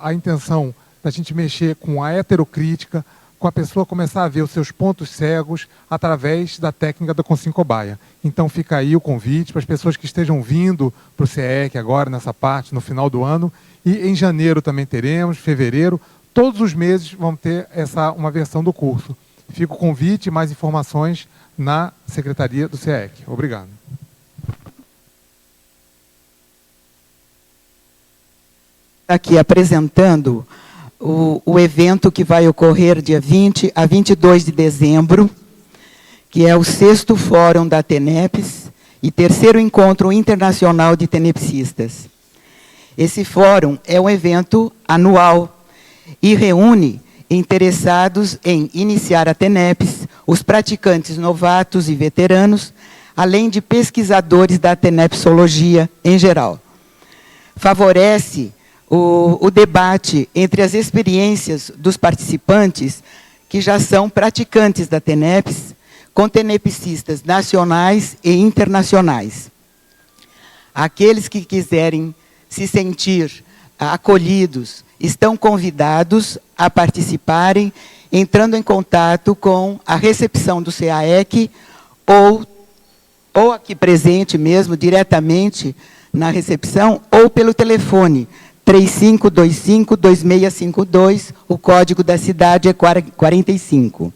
a intenção da gente mexer com a heterocrítica, com a pessoa começar a ver os seus pontos cegos através da técnica da Consincobaia. Então fica aí o convite para as pessoas que estejam vindo para o CEEC agora, nessa parte, no final do ano. E em janeiro também teremos, fevereiro, todos os meses vão ter uma versão do curso. Fica o convite e mais informações na Secretaria do CEEC. Obrigado. aqui apresentando o evento que vai ocorrer dia 20 a 22 de dezembro, que é o 6º Fórum da TENEPS e 3º Encontro Internacional de Tenepsistas. Esse fórum é um evento anual e reúne interessados em iniciar a TENEPS, os praticantes novatos e veteranos, além de pesquisadores da tenepsologia em geral. Favorece o debate entre as experiências dos participantes que já são praticantes da TENEPS, com tenepsistas nacionais e internacionais. Aqueles que quiserem se sentir acolhidos estão convidados a participarem, entrando em contato com a recepção do CAEC ou aqui presente mesmo, diretamente na recepção, ou pelo telefone 3525-2652, o código da cidade é 45.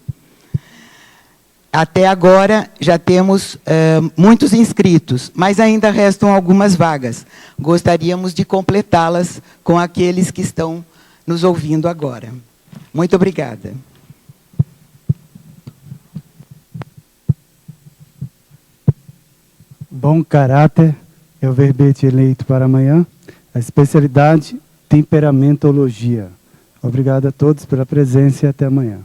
Até agora já temos muitos inscritos, mas ainda restam algumas vagas. Gostaríamos de completá-las com aqueles que estão nos ouvindo agora. Muito obrigada. Bom caráter é o verbete eleito para amanhã. A especialidade, temperamentologia. Obrigado a todos pela presença e até amanhã.